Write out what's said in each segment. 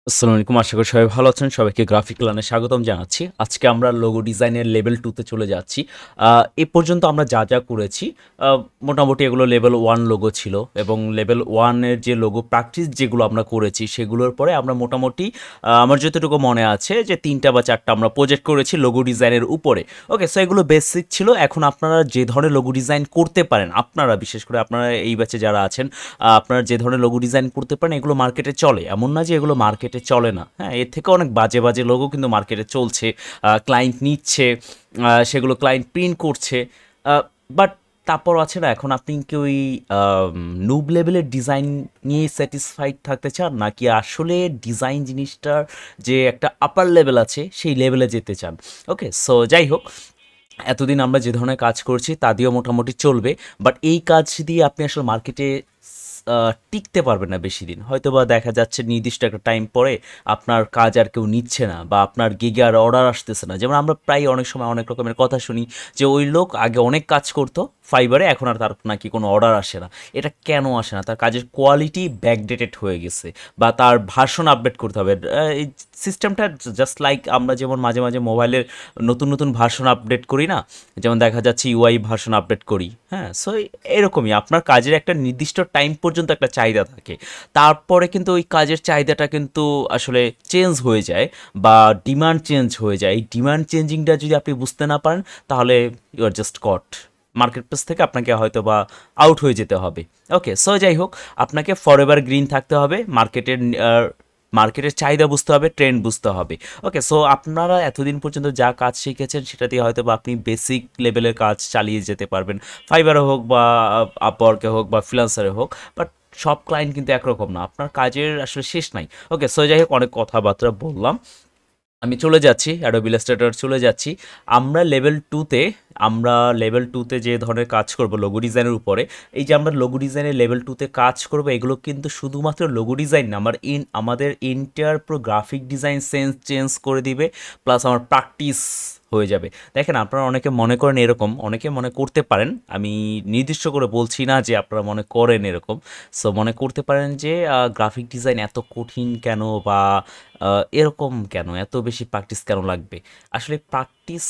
আসসালামু আলাইকুম। আশা করি সবাই ভালো আছেন। সবাইকে গ্রাফিক লার্নে স্বাগতম জানাচ্ছি। আজকে আমরা লোগো ডিজাইনের লেভেল 2 তে চলে যাচ্ছি। এ পর্যন্ত আমরা যা করেছি, আ মোটামুটি এগুলো লেভেল 1 লোগো ছিল এবং লেভেল 1 এর যে লোগো প্র্যাকটিস যেগুলো আমরা করেছি, সেগুলোর পরে আমরা মোটামুটি আমার যতটুকু মনে আছে যে ৩ টা বা ৪ টা আমরা প্রজেক্ট করেছি লোগো ডিজাইনের উপরে। ওকে, সো এগুলো বেসিক ছিল। এখন আপনারা যে ধরনের লোগো ডিজাইন করতে পারেন, আপনারা বিশেষ করে আপনারা এই ব্যাচে যারা আছেন, আপনারা যে ধরনের লোগো ডিজাইন করতে পারেন এগুলো মার্কেটে চলে। এমন না যে এগুলো মার্কেটে চলে না। হ্যাঁ, এর থেকে অনেক বাজে, বাজে লোগো কিন্তু মার্কেটে চলছে। ক্লায়েন্ট নিচ্ছে, সেগুলো ক্লায়েন্ট প্রিন্ট করছে। বাট তারপরও আছে না, এখন আপনি কি ওই নুব লেভেলের ডিজাইন নিয়ে স্যাটিসফাইড থাকতে চান? নাকি আসলে ডিজাইন জিনিসটার যে একটা আপার লেভেল আছে, সেই লেভেলে যেতে চান? ওকে, সো যাই হোক, এতদিন আমরা যে ধরনের কাজ করছি তা দিয়েও মোটামুটি চলবে। বাট এই কাজ দিয়ে আপনি আসলে মার্কেটে টিকতে পারবেন না বেশি দিন। হয়তোবা দেখা যাচ্ছে নির্দিষ্ট একটা টাইম পরে আপনার কাজ আর কেউ নিচ্ছে না বা আপনার গিগে আর অর্ডার আসতেছে না। যেমন আমরা প্রায় অনেক সময় অনেক রকমের কথা শুনি যে ওই লোক আগে অনেক কাজ করতো ফাইবারে, এখন আর তার নাকি কোনো অর্ডার আসে না। এটা কেন আসে না? তার কাজের কোয়ালিটি ব্যাকডেটেড হয়ে গেছে বা তার ভার্সন আপডেট করতে হবে। এই সিস্টেমটা জাস্ট লাইক আমরা যেমন মাঝে মাঝে মোবাইলের নতুন নতুন ভার্সন আপডেট করি না, যেমন দেখা যাচ্ছে ইউআই ভার্সন আপডেট করি। হ্যাঁ, সো এরকমই আপনার কাজের একটা নির্দিষ্ট টাইম পর্যন্ত একটা চাহিদা থাকে। তারপরে কিন্তু ওই কাজের চাহিদাটা কিন্তু আসলে চেঞ্জ হয়ে যায় বা ডিমান্ড চেঞ্জ হয়ে যায়। এই ডিমান্ড চেঞ্জিংটা যদি আপনি বুঝতে না পারেন, তাহলে you are just cut. Market place থেকে আপনাকে হয়তো বা আউট হয়ে যেতে হবে। ওকে, সো যাই হোক, আপনাকে ফরএভার গ্রিন থাকতে হবে, মার্কেটের চাহিদা বুঝতে হবে, ট্রেন্ড বুঝতে হবে। ওকে, সো আপনারা এতদিন পর্যন্ত যা কাজ শিখেছেন সেটা দিয়ে হয়তো বা আপনি বেসিক লেভেলের কাজ চালিয়ে যেতে পারবেন, ফাইবারে হোক বা আপওয়ার্কে হোক বা ফ্রিল্যান্সারে হোক। বাট সব ক্লায়েন্ট কিন্তু একরকম না, আপনার কাজের আসলে শেষ নাই। ওকে, সো যাই হোক, অনেক কথাবার্তা বললাম। আমি চলে যাচ্ছি, অ্যাডোব ইলাস্ট্রেটর চলে যাচ্ছি। আমরা লেভেল 2 তে আমরা লেভেল 2 তে যে ধরনের কাজ করব লোগো ডিজাইনের উপরে, এই যে আমরা লোগো ডিজাইনের লেভেল 2 তে কাজ করব, এগুলো কিন্তু শুধুমাত্র লোগো ডিজাইন না, আমাদের এন্টায়ার পুরো গ্রাফিক ডিজাইন সেন্স চেঞ্জ করে দিবে। প্লাস আমার প্র্যাকটিস হয়ে যাবে। দেখেন, আপনারা অনেকে মনে করেন এরকম, অনেকে মনে করতে পারেন, আমি নির্দিষ্ট করে বলছি না যে আপনারা মনে করেন এরকম। সো মনে করতে পারেন যে গ্রাফিক ডিজাইন এত কঠিন কেন বা এরকম কেন, এত বেশি প্র্যাকটিস কেন লাগবে? আসলে প্র্যাকটিস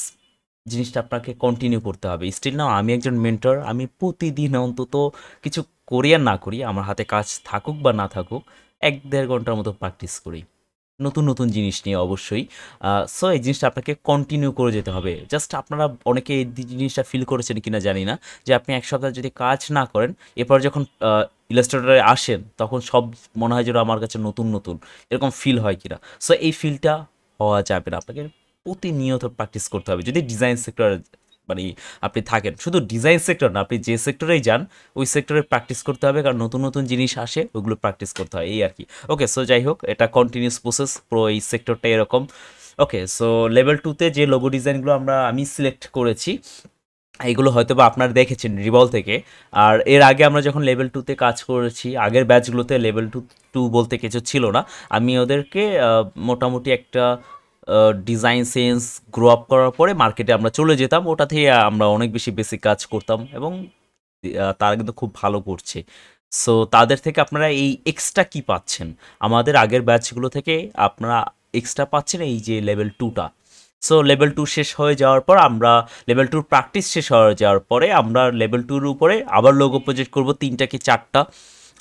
জিনিসটা আপনাকে কন্টিনিউ করতে হবে। স্টিল নাও আমি একজন মেন্টর, আমি প্রতিদিন অন্তত কিছু করি আর না করি, আমার হাতে কাজ থাকুক বা না থাকুক, ১-১.৫ ঘন্টার মতো প্র্যাকটিস করি নতুন নতুন জিনিস নিয়ে অবশ্যই। সো এই জিনিসটা আপনাকে কন্টিনিউ করে যেতে হবে। জাস্ট আপনারা অনেকে এই জিনিসটা ফিল করেছেন কিনা জানি না, যে আপনি এক সপ্তাহ যদি কাজ না করেন, এরপর যখন ইলাস্ট্রেটরে আসেন তখন সব মনে হয় যেন আমার কাছে নতুন নতুন, এরকম ফিল হয় কিনা? সো এই ফিলটা হওয়া যাবে না, আপনাকে প্রতিনিয়ত প্র্যাকটিস করতে হবে যদি ডিজাইন সেক্টর মানে আপনি থাকেন। শুধু ডিজাইন সেক্টর না, আপনি যে সেক্টরেই যান ওই সেক্টরে প্র্যাকটিস করতে হবে, কারণ নতুন নতুন জিনিস আসে, ওগুলো প্র্যাকটিস করতে হয়, এই আর কি। ওকে, সো যাই হোক, এটা কন্টিনিউস প্রসেস, পুরো এই সেক্টরটা এরকম। ওকে, সো লেভেল 2 তে যে লোগো ডিজাইনগুলো আমি সিলেক্ট করেছি, এইগুলো হয়তো বা আপনারা দেখেছেন রিভল থেকে। আর এর আগে আমরা যখন লেভেল 2 তে কাজ করেছি, আগের ব্যাচগুলোতে লেভেল 2 টু বলতে কিছু ছিল না। আমি ওদেরকে মোটামুটি একটা ডিজাইন সেন্স গ্রো আপ করার পরে মার্কেটে আমরা চলে যেতাম, ওটা থেকে আমরা অনেক বেশি বেসিক কাজ করতাম এবং তারা কিন্তু খুব ভালো করছে। সো তাদের থেকে আপনারা এই এক্সট্রা কি পাচ্ছেন? আমাদের আগের ব্যাচগুলো থেকে আপনারা এক্সট্রা পাচ্ছেন এই যে লেভেল 2টা। সো লেভেল 2 শেষ হয়ে যাওয়ার পর আমরা লেভেল 2 প্র্যাকটিস শেষ হয়ে যাওয়ার পরে আমরা লেভেল 2 এর উপরে আবার লোগো প্রজেক্ট করব ৩টা কি 4টা।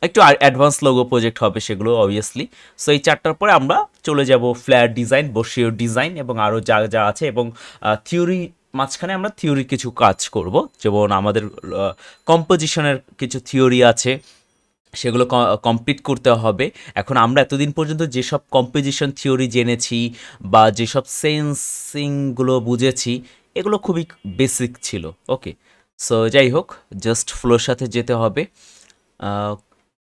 একটু অ্যাডভান্স লোগো প্রজেক্ট হবে সেগুলো অবভিয়াসলি। সো এই 4টার পরে আমরা চলে যাব ফ্ল্যাট ডিজাইন, বসিও ডিজাইন এবং আরও যা যা আছে, এবং থিওরি মাঝখানে আমরা থিওরির কিছু কাজ করব। যেমন আমাদের কম্পোজিশনের কিছু থিওরি আছে, সেগুলো কমপ্লিট করতে হবে। এখন আমরা এতদিন পর্যন্ত যেসব কম্পোজিশন থিওরি জেনেছি বা যেসব সেন্সিংগুলো বুঝেছি, এগুলো খুবই বেসিক ছিল। ওকে, সো যাই হোক, জাস্ট ফ্লোর সাথে যেতে হবে। আহ,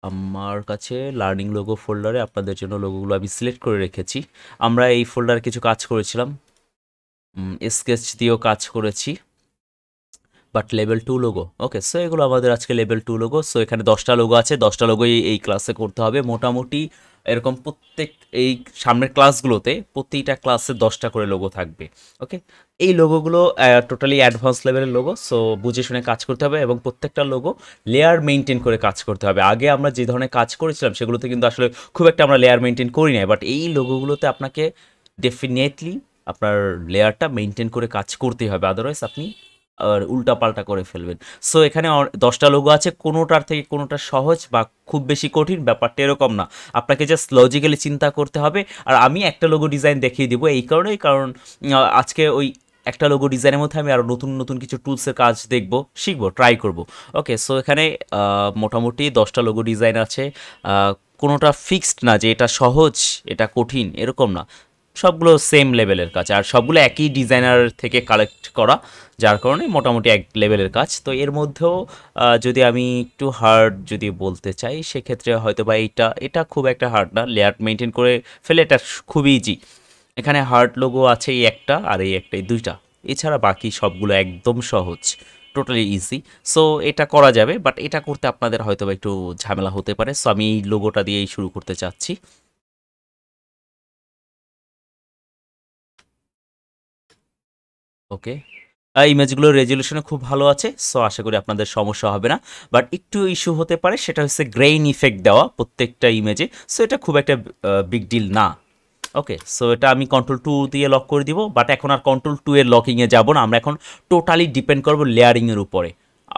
আমার কাছে লার্নিং লোগো ফোল্ডারে আপনাদের জন্য লোগোগুলো আমি সিলেক্ট করে রেখেছি। আমরা এই ফোল্ডারে কিছু কাজ করেছিলাম, স্কেচ দিয়েও কাজ করেছি, but level 2 logo. Okay, so এগুলো আমাদের আজকে লেভেল 2 লোগো। সো এখানে 10টা লোগো আছে, 10টা লোগোই এই ক্লাসে করতে হবে। মোটামুটি এরকম প্রত্যেক এই সামনের ক্লাসগুলোতে প্রতিটা ক্লাসে 10টা করে লোগো থাকবে। ওকে, এই লোগোগুলো টোটালি অ্যাডভান্স লেভেলের লোগো, সো বুঝে শুনে কাজ করতে হবে এবং প্রত্যেকটা লোগো লেয়ার মেনটেন করে কাজ করতে হবে। আগে আমরা যে ধরনের কাজ করেছিলাম সেগুলোতে কিন্তু আসলে খুব একটা আমরা লেয়ার মেনটেন করি নাই, বাট এই লোগোগুলোতে আপনাকে ডেফিনেটলি আপনার লেয়ারটা মেনটেন করে কাজ করতেই হবে, আদারওয়াইজ আপনি আর উল্টাপাল্টা করে ফেলবেন। সো এখানে 10টা লোগো আছে, কোনোটার থেকে কোনোটা সহজ বা খুব বেশি কঠিন ব্যাপারটা এরকম না। আপনাকে জাস্ট লজিক্যালি চিন্তা করতে হবে। আর আমি একটা লোগো ডিজাইন দেখিয়ে দিব এই কারণেই, কারণ আজকে ওই একটা লোগো ডিজাইনের মধ্যে আমি আরও নতুন নতুন কিছু টুলসের কাজ দেখবো, শিখবো, ট্রাই করব। ওকে, সো এখানে মোটামুটি 10টা লোগো ডিজাইন আছে। আহ, কোনোটা ফিক্সড না যে এটা সহজ এটা কঠিন এরকম না, সবগুলো সেম লেভেলের কাজ আর সবগুলো একই ডিজাইনার থেকে কালেক্ট করা, যার কারণে মোটামুটি এক লেভেলের কাজ। তো এর মধ্যেও যদি আমি একটু হার্ড যদি বলতে চাই সেক্ষেত্রে হয়তো বা এটা এটা খুব একটা হার্ড না, লেয়ার মেনটেন করে ফেলে এটা খুবই ইজি। এখানে হার্ড লোগো আছে এই একটা আর এই একটা, এই দুইটা, এছাড়া বাকি সবগুলো একদম সহজ, টোটালি ইজি। সো এটা করা যাবে, বাট এটা করতে আপনাদের হয়তো বা একটু ঝামেলা হতে পারে। সো আমি এই লোগোটা দিয়েই শুরু করতে চাচ্ছি। ওকে, ইমেজগুলোর রেজলিউশনে খুব ভালো আছে, সো আশা করি আপনাদের সমস্যা হবে না। বাট একটু ইস্যু হতে পারে, সেটা হচ্ছে গ্রেইন ইফেক্ট দেওয়া প্রত্যেকটা ইমেজে। সো এটা খুব একটা বিগ ডিল না। ওকে, সো এটা আমি কন্ট্রোল 2 দিয়ে লক করে দিব, বাট এখন আর কন্ট্রোল 2 এর লকিংয়ে যাব না, আমরা এখন টোটালি ডিপেন্ড করবো লেয়ারিংয়ের উপরে।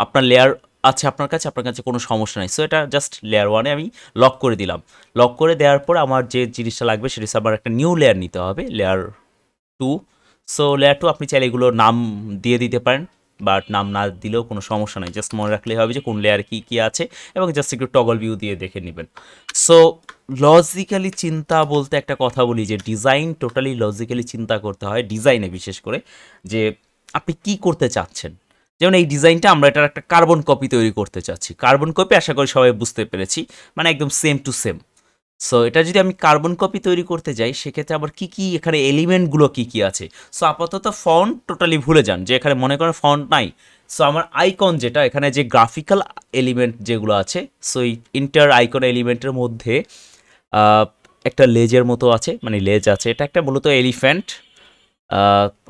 আপনার লেয়ার আছে আপনার কাছে কোনো সমস্যা নেই। সো এটা জাস্ট লেয়ার 1-এ আমি লক করে দিলাম। লক করে দেওয়ার পর আমার যে জিনিসটা লাগবে সেটা হচ্ছে আমার একটা নিউ লেয়ার নিতে হবে, লেয়ার 2। সো লেয়ার 2 আপনি চাইলে এগুলোর নাম দিয়ে দিতে পারেন, বাট নাম না দিলেও কোনো সমস্যা নেই, জাস্ট মনে রাখলেই হবে যে কোন লেয়ারে কী কী আছে এবং জাস্ট একটু টগল ভিউ দিয়ে দেখে নেবেন। সো লজিক্যালি চিন্তা বলতে একটা কথা বলি যে ডিজাইন টোটালি লজিক্যালি চিন্তা করতে হয়, ডিজাইনে বিশেষ করে যে আপনি কি করতে চাচ্ছেন। যেমন এই ডিজাইনটা আমরা এটার একটা কার্বন কপি তৈরি করতে চাচ্ছি, কার্বন কপি আশা করি সবাই বুঝতে পেরেছি, মানে একদম সেম টু সেম। সো এটা যদি আমি কার্বন কপি তৈরি করতে যাই সেক্ষেত্রে আবার কি কি এখানে এলিমেন্টগুলো কি কি আছে। সো আপাতত ফন্ট টোটালি ভুলে যান, যে এখানে মনে করেন ফন্ট নাই। সো আমার আইকন যেটা এখানে যে গ্রাফিক্যাল এলিমেন্ট যেগুলো আছে, সো এই ইন্টার আইকন এলিমেন্টের মধ্যে আহ, একটা লেজের মতো আছে, মানে লেজ আছে, এটা একটা মূলত এলিফ্যান্ট।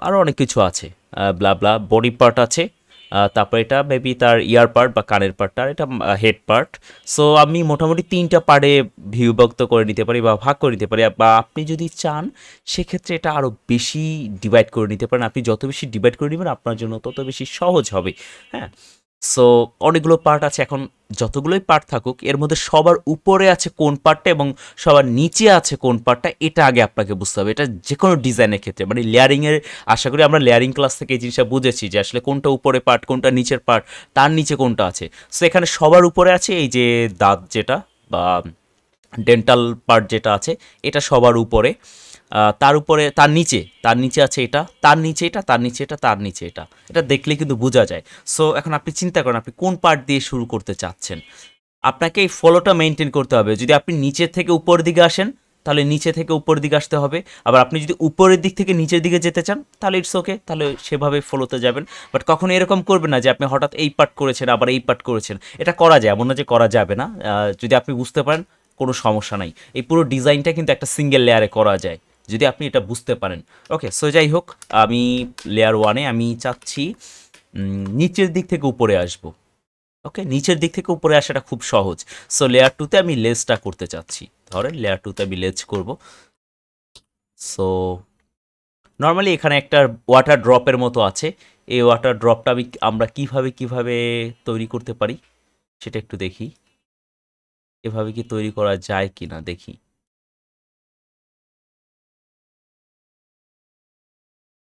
আরও অনেক কিছু আছে, ব্লা ব্লা বডি পার্ট আছে। তারপর এটা মেবি তার ইয়ার পার্ট বা কানের পার্টটা, আর এটা হেড পার্ট। সো আমি মোটামুটি 3টা পার্টে বিভক্ত করে নিতে পারি বা ভাগ করে নিতে পারি, বা আপনি যদি চান সেক্ষেত্রে এটা আরও বেশি ডিভাইড করে নিতে পারেন। আপনি যত বেশি ডিভাইড করে নেবেন আপনার জন্য তত বেশি সহজ হবে। হ্যাঁ, সো অনেকগুলো পার্ট আছে, এখন যতগুলোই পার্ট থাকুক এর মধ্যে সবার উপরে আছে কোন পার্টটা এবং সবার নিচে আছে কোন পার্টটা, এটা আগে আপনাকে বুঝতে হবে। এটা যে কোনো ডিজাইনের ক্ষেত্রে, মানে লেয়ারিংয়ের, আশা করি আমরা লেয়ারিং ক্লাস থেকে এই জিনিসটা বুঝেছি যে আসলে কোনটা উপরে পার্ট কোনটা নিচের পার্ট, তার নিচে কোনটা আছে। সো এখানে সবার উপরে আছে এই যে দাঁত যেটা বা ডেন্টাল পার্ট যেটা আছে, এটা সবার উপরে। তার উপরে তার নিচে আছে এটা, তার নিচে এটা, তার নিচে এটা, তার নিচে এটা, এটা দেখলে কিন্তু বোঝা যায়। সো এখন আপনি চিন্তা করেন আপনি কোন পার্ট দিয়ে শুরু করতে চাচ্ছেন। আপনাকে এই ফলোটা মেনটেন করতে হবে। যদি আপনি নিচের থেকে উপরের দিকে আসেন তাহলে নিচে থেকে উপরের দিকে আসতে হবে, আবার আপনি যদি উপরের দিক থেকে নিচের দিকে যেতে চান তাহলে ইটস ওকে, তাহলে সেভাবে ফলোতে যাবেন। বাট কখনো এরকম করবেন না যে আপনি হঠাৎ এই পার্ট করেছেন আবার এই পার্ট করেছেন। এটা করা যায়, এমন না যে করা যাবে না। যদি আপনি বুঝতে পারেন কোনো সমস্যা নাই, এই পুরো ডিজাইনটা কিন্তু একটা সিঙ্গেল লেয়ারে করা যায় যদি আপনি এটা বুঝতে পারেন। ওকে, সো যাই হোক, আমি লেয়ার 1-এ আমি চাচ্ছি নিচের দিক থেকে উপরে আসবো। ওকে, নিচের দিক থেকে উপরে আসাটা খুব সহজ। সো লেয়ার 2-তে আমি লেজটা করতে চাচ্ছি, ধরেন লেয়ার 2-তে আমি লেজ করব। সো নর্মালি এখানে একটা ওয়াটার ড্রপের মতো আছে, এই ওয়াটার ড্রপটা আমরা কিভাবে কিভাবে তৈরি করতে পারি সেটা একটু দেখি, এভাবে কি তৈরি করা যায় কি না দেখি।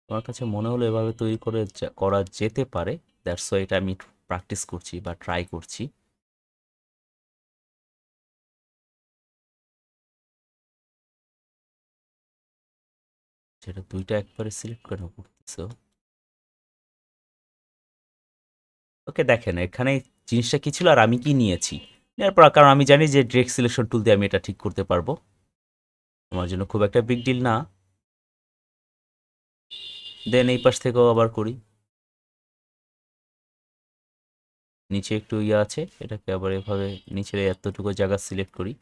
আমার কাছে মনে হলো এভাবে তৈরি করে করা যেতে পারে, দ্যাটস ওয়াই এটা আমি প্র্যাকটিস করছি বা ট্রাই করছি। সেটা দুইটা একবারে সিলেক্ট কেন করতেছো? ওকে, দেখেন এখানে জিনিসটা কি ছিল আর আমি কি নিয়েছি। নেওয়ার পর কারণ আমি জানি যে ডিরেক্ট সিলেকশন টুল দিয়ে আমি এটা ঠিক করতে পারবো, আমার জন্য খুব একটা বিগ ডিল না। দেন এই পাশ থেকেও আবার করি, নিচে একটু ইয়ে আছে, এটাকে আবার এভাবে নিচের এতটুকু জায়গা সিলেক্ট করি।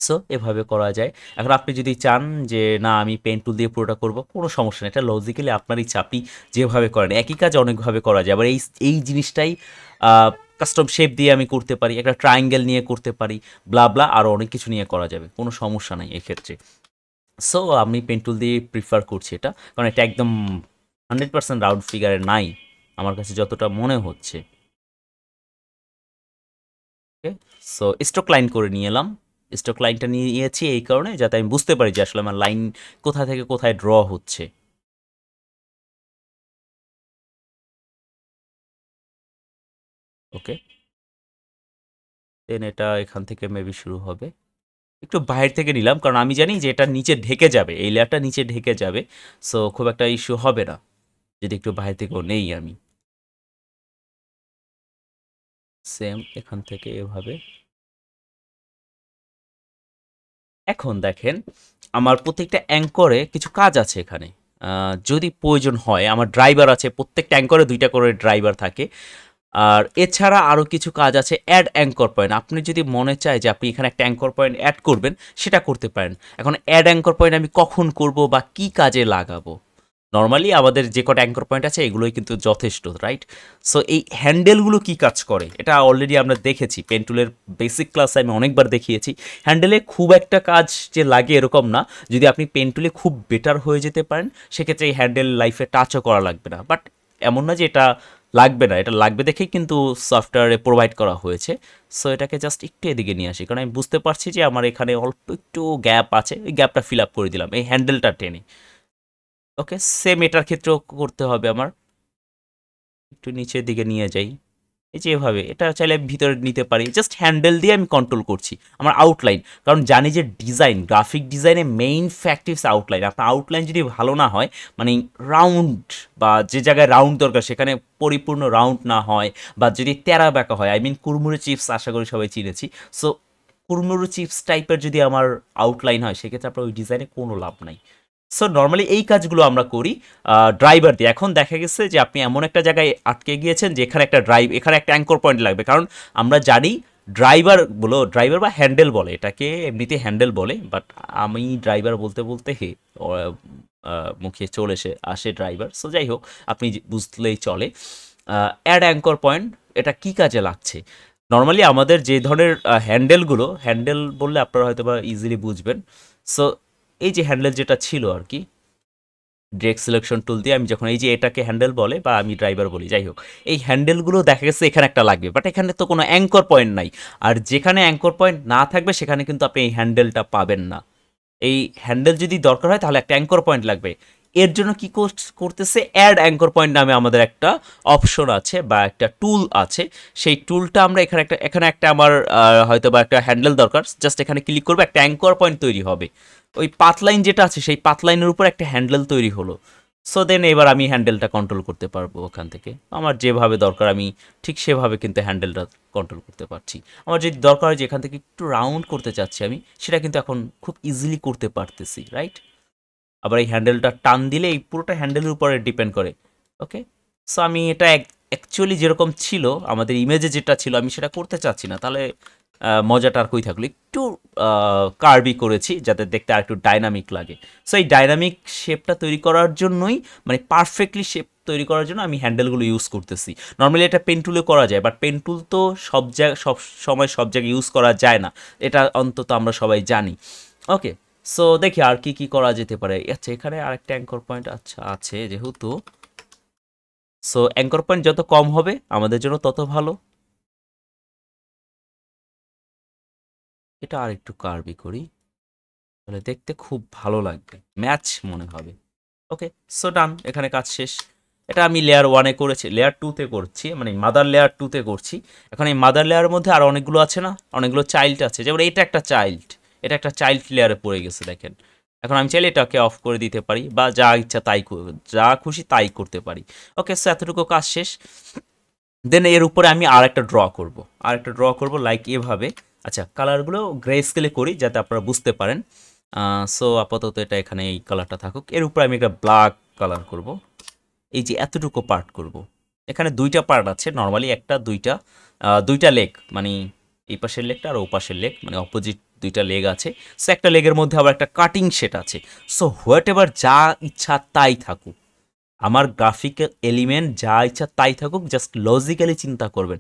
সো এভাবে করা যায়। এখন আপনি যদি চান যে না আমি পেন টুল দিয়ে পুরোটা করব, কোনো সমস্যা নেই। এটা লজিক্যালি আপনার ইচ্ছা। আপনি যেভাবে করেন একই কাজ অনেকভাবে করা যায়। আবার এই জিনিসটাই আ কাস্টম শেপ দিয়ে আমি করতে পারি। একটা ট্রায়াঙ্গেল নিয়ে করতে পারি। ব্লা, ব্লা আরো অনেক কিছু নিয়ে করা যাবে। কোনো সমস্যা নাই এক্ষেত্রে। সো আমি পেন টুল দিয়ে প্রিফার করছি এটা। কারণ এটা একদম 100% রাউন্ড ফিগারে নাই। আমার কাছে যতটা মনে হচ্ছে। ওকে? সো স্ট্রোক লাইন করে নিয়ে এলাম। স্ট্রোক লাইনটা নিয়েছি এই কারণে যাতে আমি বুঝতে পারি যে আসলে আমার লাইন কোথা থেকে কোথায় ড্র হচ্ছে। ওকে? দেন এটা এখান থেকে মেবি শুরু হবে। একটু বাইরে থেকে নিলাম কারণ আমি জানি যে এটা নিচে ঢেকে যাবে। এই লেয়ারটা নিচে ঢেকে যাবে। সো খুব একটা ইস্যু হবে না যদি একটু বাইরে থেকেও নেই আমি। সেম এখান থেকে এভাবে। এখন দেখেন আমার প্রত্যেকটা অ্যাঙ্করে কিছু কাজ আছে এখানে। যদি প্রয়োজন হয় আমার ড্রাইভার আছে, প্রত্যেকটা অ্যাঙ্করে ২ টা করে ড্রাইভার থাকে। আর এছাড়া আরও কিছু কাজ আছে অ্যাড অ্যাঙ্কর পয়েন্ট। আপনি যদি মনে চায় যে আপনি এখানে একটা অ্যাঙ্কর পয়েন্ট অ্যাড করবেন, সেটা করতে পারেন। এখন অ্যাড অ্যাঙ্কর পয়েন্ট আমি কখন করব বা কি কাজে লাগাবো? নরমালি আমাদের যে কটা অ্যাঙ্কর পয়েন্ট আছে এগুলোই কিন্তু যথেষ্ট, রাইট? সো এই হ্যান্ডেলগুলো কি কাজ করে এটা অলরেডি আমরা দেখেছি। পেন টুলের বেসিক ক্লাসে আমি অনেকবার দেখিয়েছি। হ্যান্ডেলে খুব একটা কাজ যে লাগে এরকম না। যদি আপনি পেন টুলে খুব বেটার হয়ে যেতে পারেন, সেক্ষেত্রে এই হ্যান্ডেল লাইফে টাচও করা লাগবে না। বাট এমন না যে এটা লাগবে না, এটা লাগবে দেখেই কিন্তু সফটওয়্যারে প্রোভাইড করা হয়েছে। সো এটাকে জাস্ট একটু এদিকে নিয়ে আসি, কারণ আমি বুঝতে পারছি যে আমার এখানে অল্প একটু গ্যাপ আছে। ওই গ্যাপটা ফিল আপ করে দিলাম এই হ্যান্ডেলটা টেনে। ওকে, সেম এটার ক্ষেত্রেও করতে হবে আমার। একটু নিচের দিকে নিয়ে যাই। এই যে এভাবে এটা চাইলে আমি ভিতরে নিতে পারি। জাস্ট হ্যান্ডেল দিয়ে আমি কন্ট্রোল করছি আমার আউটলাইন। কারণ জানি যে ডিজাইন, গ্রাফিক ডিজাইনে মেইন ফ্যাক্টিভস আউটলাইন। আপনার আউটলাইন যদি ভালো না হয়, মানে রাউন্ড বা যে জায়গায় রাউন্ড দরকার সেখানে পরিপূর্ণ রাউন্ড না হয়, বা যদি তেরা বেঁকা হয়, আই মিন কুড়মুড়ে চিপস আশা করি সবাই চিনেছি। সো কুড়মুড়ে চিপস টাইপের যদি আমার আউটলাইন হয়, সেক্ষেত্রে আপনার ওই ডিজাইনে কোনো লাভ নাই। সো নর্মালি এই কাজগুলো আমরা করি ড্রাইভার দিয়ে। এখন দেখা গেছে যে আপনি এমন একটা জায়গায় আটকে গিয়েছেন যে এখানে একটা এখানে একটা অ্যাঙ্কর পয়েন্ট লাগবে, কারণ আমরা জানি ড্রাইভার বা হ্যান্ডেল বলে এটাকে, এমনিতে হ্যান্ডেল বলে, বাট আমি ড্রাইভার বলতে বলতে মুখে চলে আসে ড্রাইভার। সো যাই হোক, আপনি বুঝলেই চলে। অ্যাড অ্যাঙ্কর পয়েন্ট এটা কি কাজে লাগছে? নর্মালি আমাদের যে ধরনের হ্যান্ডেল বললে আপনারা হয়তো বা ইজিলি বুঝবেন। সো এই যে হ্যান্ডেল যেটা ছিল আর কি, ডিরেক্ট সিলেকশন টুল দিয়ে আমি যখন এই যে এটাকে হ্যান্ডেল বলে বা আমি ড্রাইভার বলি, যাই হোক, এই হ্যান্ডেলগুলো দেখা গেছে এখানে একটা লাগবে, বাট এখানে তো কোনো অ্যাঙ্কর পয়েন্ট নাই। আর যেখানে অ্যাঙ্কর পয়েন্ট না থাকবে সেখানে কিন্তু আপনি এই হ্যান্ডেলটা পাবেন না। এই হ্যান্ডেল যদি দরকার হয় তাহলে একটা অ্যাঙ্কর পয়েন্ট লাগবে। এর জন্য কি করতেছে, অ্যাড অ্যাঙ্কর পয়েন্ট নামে আমাদের একটা অপশন আছে বা একটা টুল আছে। সেই টুলটা আমরা এখানে একটা আমার হয়তো বা একটা হ্যান্ডেল দরকার, জাস্ট এখানে ক্লিক করবো, একটা অ্যাঙ্কর পয়েন্ট তৈরি হবে। ওই পাথলাইন যেটা আছে সেই পাথলাইনের উপর একটা হ্যান্ডেল তৈরি হলো। সো দেন এবার আমি হ্যান্ডেলটা কন্ট্রোল করতে পারবো ওখান থেকে। আমার যেভাবে দরকার আমি ঠিক সেভাবে কিন্তু হ্যান্ডেলটা কন্ট্রোল করতে পারছি। আমার যদি দরকার হয় যে এখান থেকে একটু রাউন্ড করতে চাচ্ছি আমি, সেটা কিন্তু এখন খুব ইজিলি করতে পারতেছি, রাইট? আবার এই হ্যান্ডেলটা টান দিলে এই পুরোটা হ্যান্ডেলের উপরে ডিপেন্ড করে। ওকে, সো আমি এটা অ্যাকচুয়ালি যেরকম ছিল আমাদের ইমেজে যেটা ছিল আমি সেটা করতে চাচ্ছি না, তাহলে মজাটা আর কই থাকলো। একটু কার্ভি করেছি যাতে দেখতে আর একটু ডাইনামিক লাগে। সো এই ডাইনামিক শেপটা তৈরি করার জন্যই, মানে পারফেক্টলি শেপ তৈরি করার জন্য আমি হ্যান্ডেলগুলো ইউজ করতেছি। নর্মালি এটা পেন টুলে করা যায়, বাট পেন টুল তো সব সময় সব জায়গায় ইউজ করা যায় না, এটা অন্তত আমরা সবাই জানি। ওকে, সো দেখি আর কি কি করা যেতে পারে। আচ্ছা, এখানে আরেকটা অ্যাঙ্কর পয়েন্ট আচ্ছা আছে যেহেতু, সো অ্যাঙ্কর পয়েন্ট যত কম হবে আমাদের জন্য তত ভালো। এটা আর একটু কার্ভি করি, তাহলে দেখতে খুব ভালো লাগবে, ম্যাচ মনে হবে। ওকে, সো ডান, এখানে কাজ শেষ। এটা আমি লেয়ার 1-এ করেছি, লেয়ার 2-তে করছি, মানে মাদার লেয়ার 2-তে করছি। এখন এই মাদার লেয়ারের মধ্যে আর অনেকগুলো আছে না, অনেকগুলো চাইল্ড আছে, যেমন এটা একটা চাইল্ড লেয়ারে পড়ে গেছে দেখেন। এখন আমি চাইলে এটাকে অফ করে দিতে পারি বা যা ইচ্ছা তাই যা খুশি তাই করতে পারি। ওকে, সো এতটুকু কাজ শেষ। দেন এর উপরে আমি আর একটা ড্র করব লাইক এভাবে। আচ্ছা, কালারগুলো গ্রে স্কেলে করি যাতে আপনারা বুঝতে পারেন। সো আপাতত এটা এখানে এই কালারটা থাকুক। এর উপরে আমি একটা ব্ল্যাক কালার করব, এই যে এতটুকু পার্ট করব। এখানে 2টা পার্ট আছে নর্মালি, দুইটা লেগ, মানে এই পাশের লেগটা আর ও পাশের লেগ, মানে অপোজিট দুইটা লেগ আছে। সো একটা লেগের মধ্যে আবার একটা কাটিং শেড আছে। সো হোয়াট এভার যা ইচ্ছা তাই থাকুক, আমার গ্রাফিক্যাল এলিমেন্ট যা ইচ্ছা তাই থাকুক, জাস্ট লজিক্যালি চিন্তা করবেন।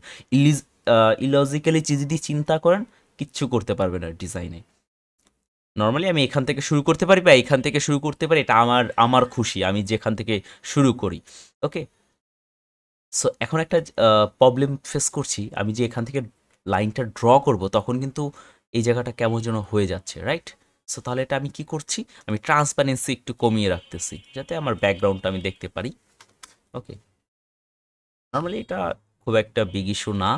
ইলজিক্যালি যদি চিন্তা করেন কিচ্ছু করতে পারবেন না ডিজাইনে। নর্মালি আমি এখান থেকে শুরু করতে পারি বা এখান থেকে শুরু করতে পারি, এটা আমার আমার খুশি, আমি যেখান থেকে শুরু করি। ওকে, সো এখন একটা প্রবলেম ফেস করছি, আমি যে এখান থেকে লাইনটা ড্র করব তখন কিন্তু এই জায়গাটা কেমন যেন হয়ে যাচ্ছে, রাইট? সো তাহলে এটা আমি কি করছি, আমি ট্রান্সপারেন্সি একটু কমিয়ে রাখতেছি যাতে আমার ব্যাকগ্রাউন্ডটা আমি দেখতে পারি। ওকে, নর্মালি এটা খুব একটা বিগ ইস্যু না।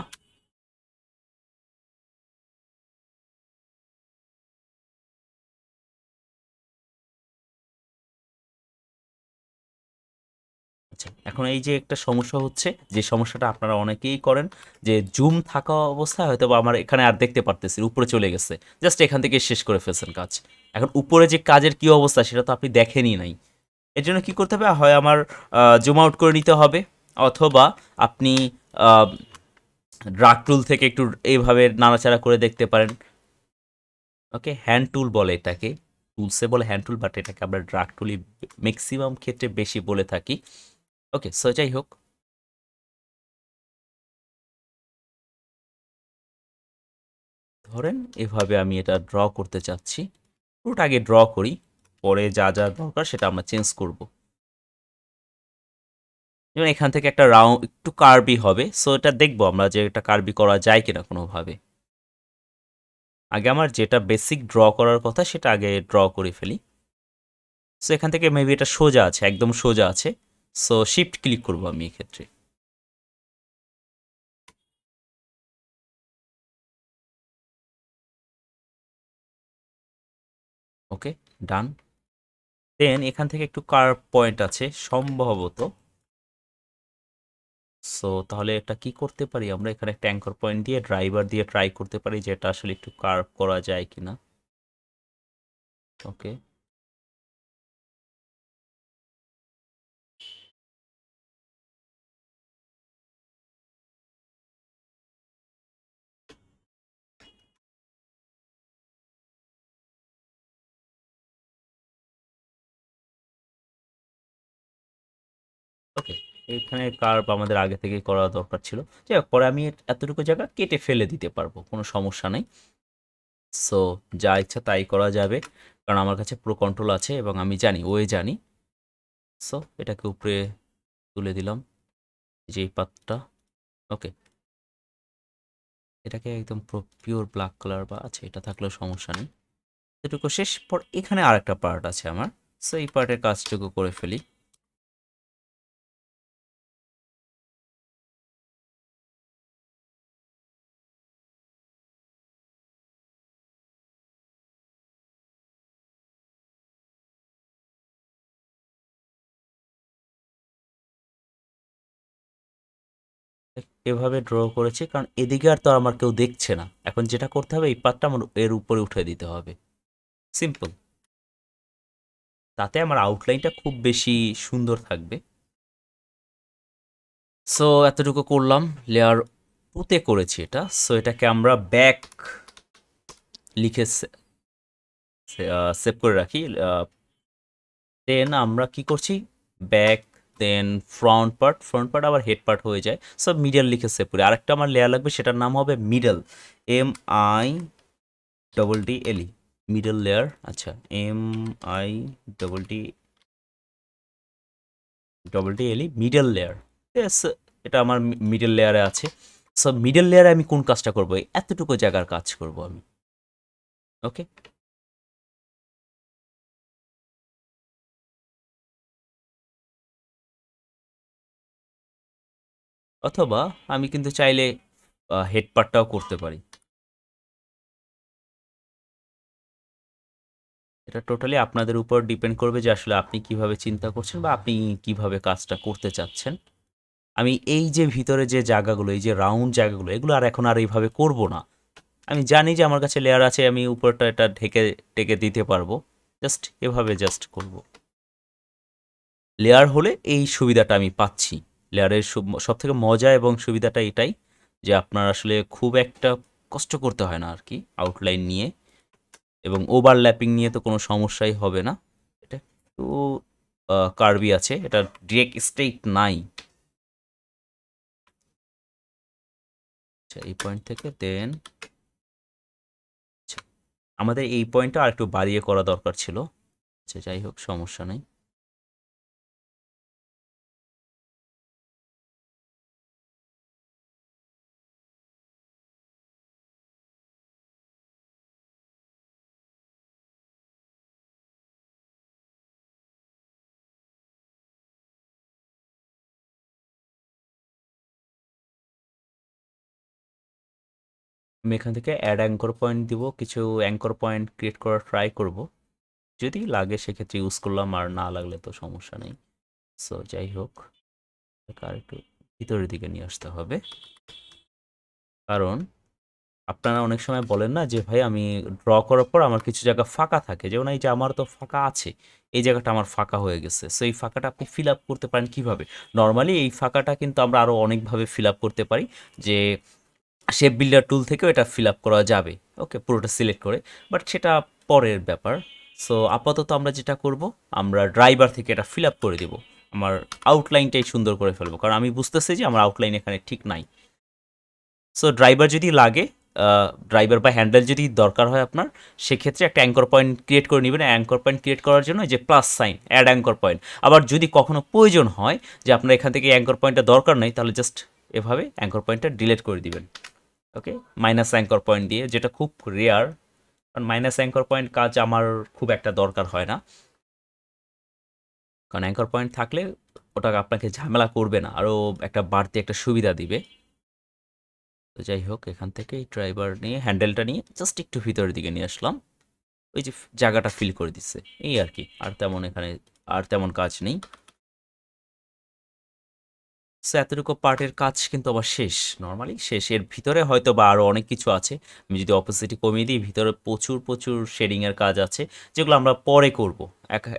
আচ্ছা, এখন এই যে একটা সমস্যা হচ্ছে, যে সমস্যাটা আপনারা অনেকেই করেন, যে জুম থাকা অবস্থায় হয়তো বা আমার এখানে আর দেখতে পারতেছি, উপরে চলে গেছে, জাস্ট এখান থেকে শেষ করে ফেলছেন কাজ। এখন উপরে যে কাজের কি অবস্থা সেটা তো আপনি দেখেনই নাই। এর জন্য কি করতে হবে, হয় আমার জুম আউট করে নিতে হবে, অথবা আপনি ড্রাগ টুল থেকে একটু এইভাবে নাড়াচাড়া করে দেখতে পারেন। ওকে, হ্যান্ড টুল বলে এটাকে, টুলসে বলে হ্যান্ড টুল, বাট এটাকে আমরা ড্রাগ টুলই ম্যাক্সিমাম ক্ষেত্রে বেশি বলে থাকি। ওকে, সো যাই হোক, ধরেন এভাবে আমি এটা ড্র করতে চাচ্ছি, পুরোটা আগে ড্র করি, পরে যা যা দরকার সেটা আমরা চেঞ্জ করব। যেমন এখান থেকে একটা রাউন্ড একটু কার্ভি হবে, সো এটা দেখবো আমরা যে এটা কার্ভি করা যায় কিনা কোনোভাবে। আগে আমার যেটা বেসিক ড্র করার কথা সেটা আগে ড্র করে ফেলি। সো এখান থেকে মেবি এটা সোজা আছে, একদম সোজা আছে, সো শিফট ক্লিক করবো আমি এক্ষেত্রে। ওকে, ডান। দেন এখান থেকে একটু কার্ভ পয়েন্ট আছে সম্ভবত, সো তাহলে এটা কি করতে পারি আমরা, এখানে একটা অ্যাঙ্কর পয়েন্ট দিয়ে ড্রাইভার দিয়ে ট্রাই করতে পারি যে এটা আসলে একটু কার্ভ করা যায় কিনা। ওকে, ওকে, এখানে কার্ভ আমাদের আগে থেকে করা দরকার ছিল। যাই হোক, পরে আমি এতটুকু জায়গা কেটে ফেলে দিতে পারবো, কোনো সমস্যা নেই। সো যা ইচ্ছা তাই করা যাবে, কারণ আমার কাছে প্রো কন্ট্রোল আছে এবং আমি জানি, ওয়ে জানি। সো এটাকে উপরে তুলে দিলাম, যে এই পাতটা। ওকে, এটাকে একদম পিওর ব্ল্যাক কালার বা আছে, এটা থাকলেও সমস্যা নেই। এটুকু শেষ পর এখানে আরেকটা পার্ট আছে আমার, সো এই পার্টের কাজটুকু করে ফেলি। এভাবে ড্র করেছি কারণ এদিকে আর তো আমার কেউ দেখছে না, এখন যেটা করতে হবে এই পার্টটা আমার এর উপরে উঠে দিতে হবে, সিম্পল। তাতে আমার আউটলাইনটা খুব বেশি সুন্দর থাকবে। সো এতটুকু করলাম, লেয়ার টুতে করেছি এটা। সো এটাকে আমরা ব্যাক লিখে সেভ করে রাখি। দেন আমরা কি করছি, ব্যাক, দেন ফ্রন্ট পার্ট আবার হেড পার্ট হয়ে যায়। সো মিডল লিখে সেভ করি। আরেকটা আমার লেয়ার লাগবে, সেটার নাম হবে মিডল, MIDDLE, মিডল লেয়ার। আচ্ছা, MIDDLE মিডল লেয়ার। এটা আমার মিডল লেয়ারে আছে। সো মিডল লেয়ারে আমি কোন কাজটা করবো, এতটুকু জায়গার কাজ করব আমি। ওকে, অথবা আমি কিন্তু চাইলে হেড পার্টটাও করতে পারি। এটা টোটালি আপনাদের উপর ডিপেন্ড করবে যে আসলে আপনি কিভাবে চিন্তা করছেন বা আপনি কিভাবে কাজটা করতে চাচ্ছেন। আমি এই যে ভিতরে যে জায়গাগুলো, এই যে রাউন্ড জায়গাগুলো, এগুলো আর এখন আর এইভাবে করব না। আমি জানি যে আমার কাছে লেয়ার আছে, আমি উপরটা এটা ঢেকে টেকে দিতে পারবো, জাস্ট এভাবে জাস্ট করব। লেয়ার হলে এই সুবিধাটা আমি পাচ্ছি। লেয়ারের সব থেকে মজা এবং সুবিধাটা এটাই যে আপনার আসলে খুব একটা কষ্ট করতে হয় না আর কি আউটলাইন নিয়ে। এবং ওভারল্যাপিং নিয়ে তো কোনো সমস্যাই হবে না। এটা একটু কার্ভি আছে, এটা ডিরেক্ট স্ট্রেইট নাই। আচ্ছা, এই পয়েন্ট থেকে দেন আমাদের এই পয়েন্টটা আর একটু বাড়িয়ে করা দরকার ছিল। আচ্ছা, যাই হোক, সমস্যা নেই। আমি এখান থেকে অ্যাড অ্যাঙ্কর পয়েন্ট দিব, কিছু অ্যাঙ্কর পয়েন্ট ক্রিয়েট করার ট্রাই করব। যদি লাগে সেক্ষেত্রে ইউজ করলাম, আর না লাগলে তো সমস্যা নেই। সো যাই হোক, আর একটু ভিতরের দিকে নিয়ে আসতে হবে, কারণ আপনারা অনেক সময় বলেন না যে ভাই আমি ড্র করার পর আমার কিছু জায়গা ফাঁকা থাকে, যেমন এই যে আমার তো ফাঁকা আছে, এই জায়গাটা আমার ফাঁকা হয়ে গেছে। সো এই ফাঁকাটা আপনি ফিল আপ করতে পারেন কিভাবে? নর্মালি এই ফাঁকাটা কিন্তু আমরা আরও অনেকভাবে ফিল আপ করতে পারি, যে শেপ বিল্ডার টুল থেকেও এটা ফিল আপ করা যাবে, ওকে, পুরোটা সিলেক্ট করে। বাট সেটা পরের ব্যাপার। সো আপাতত আমরা যেটা করব, আমরা ড্রাইভার থেকে এটা ফিল আপ করে দেব, আমার আউটলাইনটাই সুন্দর করে ফেলবো, কারণ আমি বুঝতেছি যে আমার আউটলাইন এখানে ঠিক নাই। সো ড্রাইভার যদি লাগে, ড্রাইভার বা হ্যান্ডেল যদি দরকার হয় আপনার, সেক্ষেত্রে একটা অ্যাঙ্কর পয়েন্ট ক্রিয়েট করে নেবেন। অ্যাঙ্কর পয়েন্ট ক্রিয়েট করার জন্য যে plus sign, add anchor point. আবার যদি কখনো প্রয়োজন হয় যে আপনার এখান থেকে অ্যাঙ্কর পয়েন্টটা দরকার নেই, তাহলে জাস্ট এভাবে অ্যাঙ্কর পয়েন্টটা ডিলিট করে দিবেন, ওকে, মাইনাস অ্যাঙ্কর পয়েন্ট দিয়ে, যেটা খুব রেয়ার, কারণ মাইনাস অ্যাঙ্কর পয়েন্ট কাজ আমার খুব একটা দরকার হয় না, কারণ অ্যাঙ্কর পয়েন্ট থাকলে ওটা আপনাকে ঝামেলা করবে না, আরও একটা বাড়তি একটা সুবিধা দিবে। তো যাই হোক, এখান থেকে এই ড্রাইভার নিয়ে, হ্যান্ডেলটা নিয়ে জাস্ট একটু ভিতরের দিকে নিয়ে আসলাম, ওই যে জায়গাটা ফিল করে দিচ্ছে, এই আর কি, আর তেমন এখানে আর তেমন কাজ নেই। সো এতটুকু পার্টের কাজ কিন্তু আবার শেষ, নর্মালি শেষ। এর ভিতরে হয়তো বা আরও অনেক কিছু আছে, আমি যদি অপোসিটি কমিয়ে দিই, ভিতরে প্রচুর প্রচুর শেডিংয়ের কাজ আছে, যেগুলো আমরা পরে করব।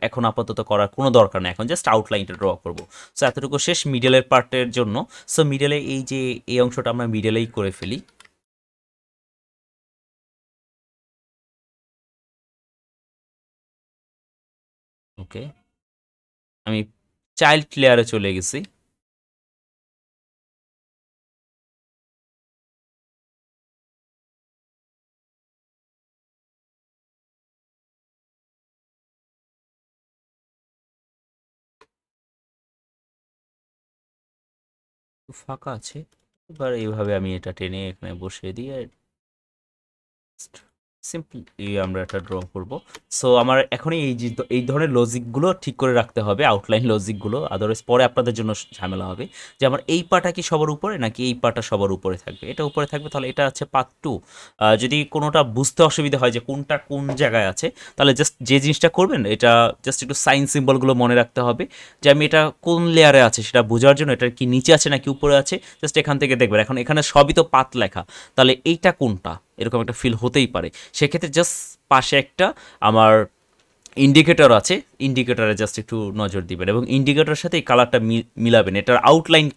এখন আপাতত করার কোনো দরকার নেই, এখন জাস্ট আউটলাইনটা ড্র করব। সো এতটুকু শেষ মিডলের পার্টের জন্য। সো মিডলে এই যে এই অংশটা আমরা মিডলেই করে ফেলি, ওকে। আমি চাইল্ড লেয়ারে চলে গেছি। ফাঁকা আছে, এবার এইভাবে আমি এটা টেনে এখানে বসিয়ে দিই, আর সিম্পলি আমরা এটা ড্র করব। সো আমার এখনই এই যে এই ধরনের লজিকগুলো ঠিক করে রাখতে হবে, আউটলাইন লজিকগুলো, আদারওয়াইজ পরে আপনাদের জন্য ঝামেলা হবে, যে আমার এই পাটা কি সবার উপরে নাকি এই পাটা সবার উপরে থাকবে। এটা উপরে থাকবে, তাহলে এটা আছে পার্ট টু। যদি কোনোটা বুঝতে অসুবিধা হয় যে কোনটা কোন জায়গায় আছে, তাহলে জাস্ট যে জিনিসটা করবেন, এটা জাস্ট একটু সাইন সিম্বলগুলো মনে রাখতে হবে, যে আমি এটা কোন লেয়ারে আছে সেটা বোঝার জন্য, এটা কি নিচে আছে নাকি উপরে আছে, জাস্ট এখান থেকে দেখবেন। এখন এখানে সবই তো পাত লেখা, তাহলে এইটা কোনটা, এরকম একটা ফিল হতেই পারে। সেক্ষেত্রে জাস্ট পাশে একটা আমার ইন্ডিকেটর আছে, ইন্ডিকেটরে জাস্ট একটু নজর দিবেন, এবং ইন্ডিকেটরের সাথে এই কালারটা মিলাবেন। এটার আউটলাইন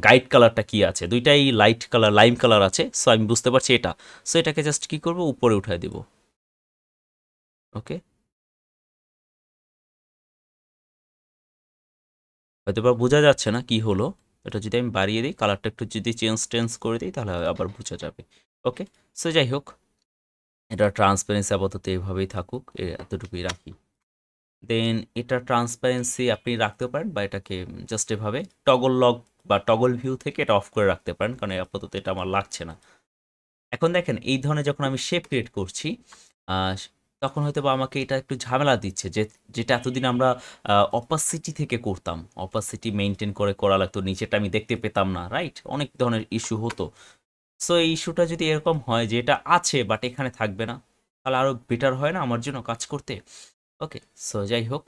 গাইড কালারটা কি আছে, দুইটাই লাইট কালার, লাইম কালার আছে। সো আমি বুঝতে পারছি এটা। সো এটাকে জাস্ট কি করব, উপরে উঠায় দিব, ওকে। হয়তো বা বোঝা যাচ্ছে না কি হলো, এটা যদি আমি বাড়িয়ে দিই, কালারটা একটু যদি চেঞ্জ করে দিই, তাহলে আবার বোঝা যাবে, ওকে। সো যাই হোক, এটা ট্রান্সপারেন্সি আপাতত এভাবেই থাকুক, এতটুকুই রাখি। দেন এটা ট্রান্সপারেন্সি আপনি রাখতে পারেন, বা এটাকে জাস্ট এভাবে টগল লক বা টগল ভিউ থেকে এটা অফ করে রাখতে পারেন, কারণ আপাতত এটা আমার লাগছে না। এখন দেখেন, এই ধরনের যখন আমি শেপ ক্রিয়েট করছি, আহ, তখন হয়তো বা আমাকে এটা একটু ঝামেলা দিচ্ছে, যে যেটা এতদিন আমরা অপাসিটি থেকে করতাম, অপাসিটি মেনটেন করে করা লাগতো, নিচেটা আমি দেখতে পেতাম না, রাইট, অনেক ধরনের ইস্যু হতো। সো এই ইস্যুটা যদি এরকম হয় যে এটা আছে বাট এখানে থাকবে না, তাহলে আরও বেটার হয় না আমার জন্য কাজ করতে, ওকে। সো যাই হোক,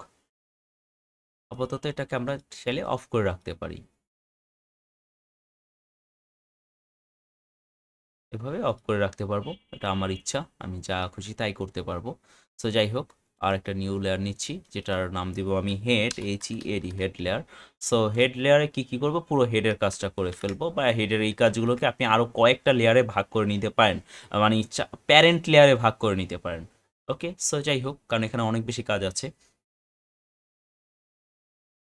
আপাতত এটাকে আমরা চাইলে অফ করে রাখতে পারি, এভাবে অফ করে রাখতে পারবো, এটা আমার ইচ্ছা, আমি যা খুশি তাই করতে পারবো। সো যাই হোক, আর একটা নিউ লেয়ার নিচ্ছি, যেটার নাম দিব আমি head, HEAD, head layer. So head লেয়ারে কি করব, পুরো হেডের কাজটা করে ফেলবো, বা হেডের এই কাজগুলোকে আপনি আরও কয়েকটা লেয়ারে ভাগ করে নিতে পারেন, মানে প্যারেন্ট লেয়ারে ভাগ করে নিতে পারেন। ওকে, সো যাই হোক, কারণ এখানে অনেক বেশি কাজ আছে।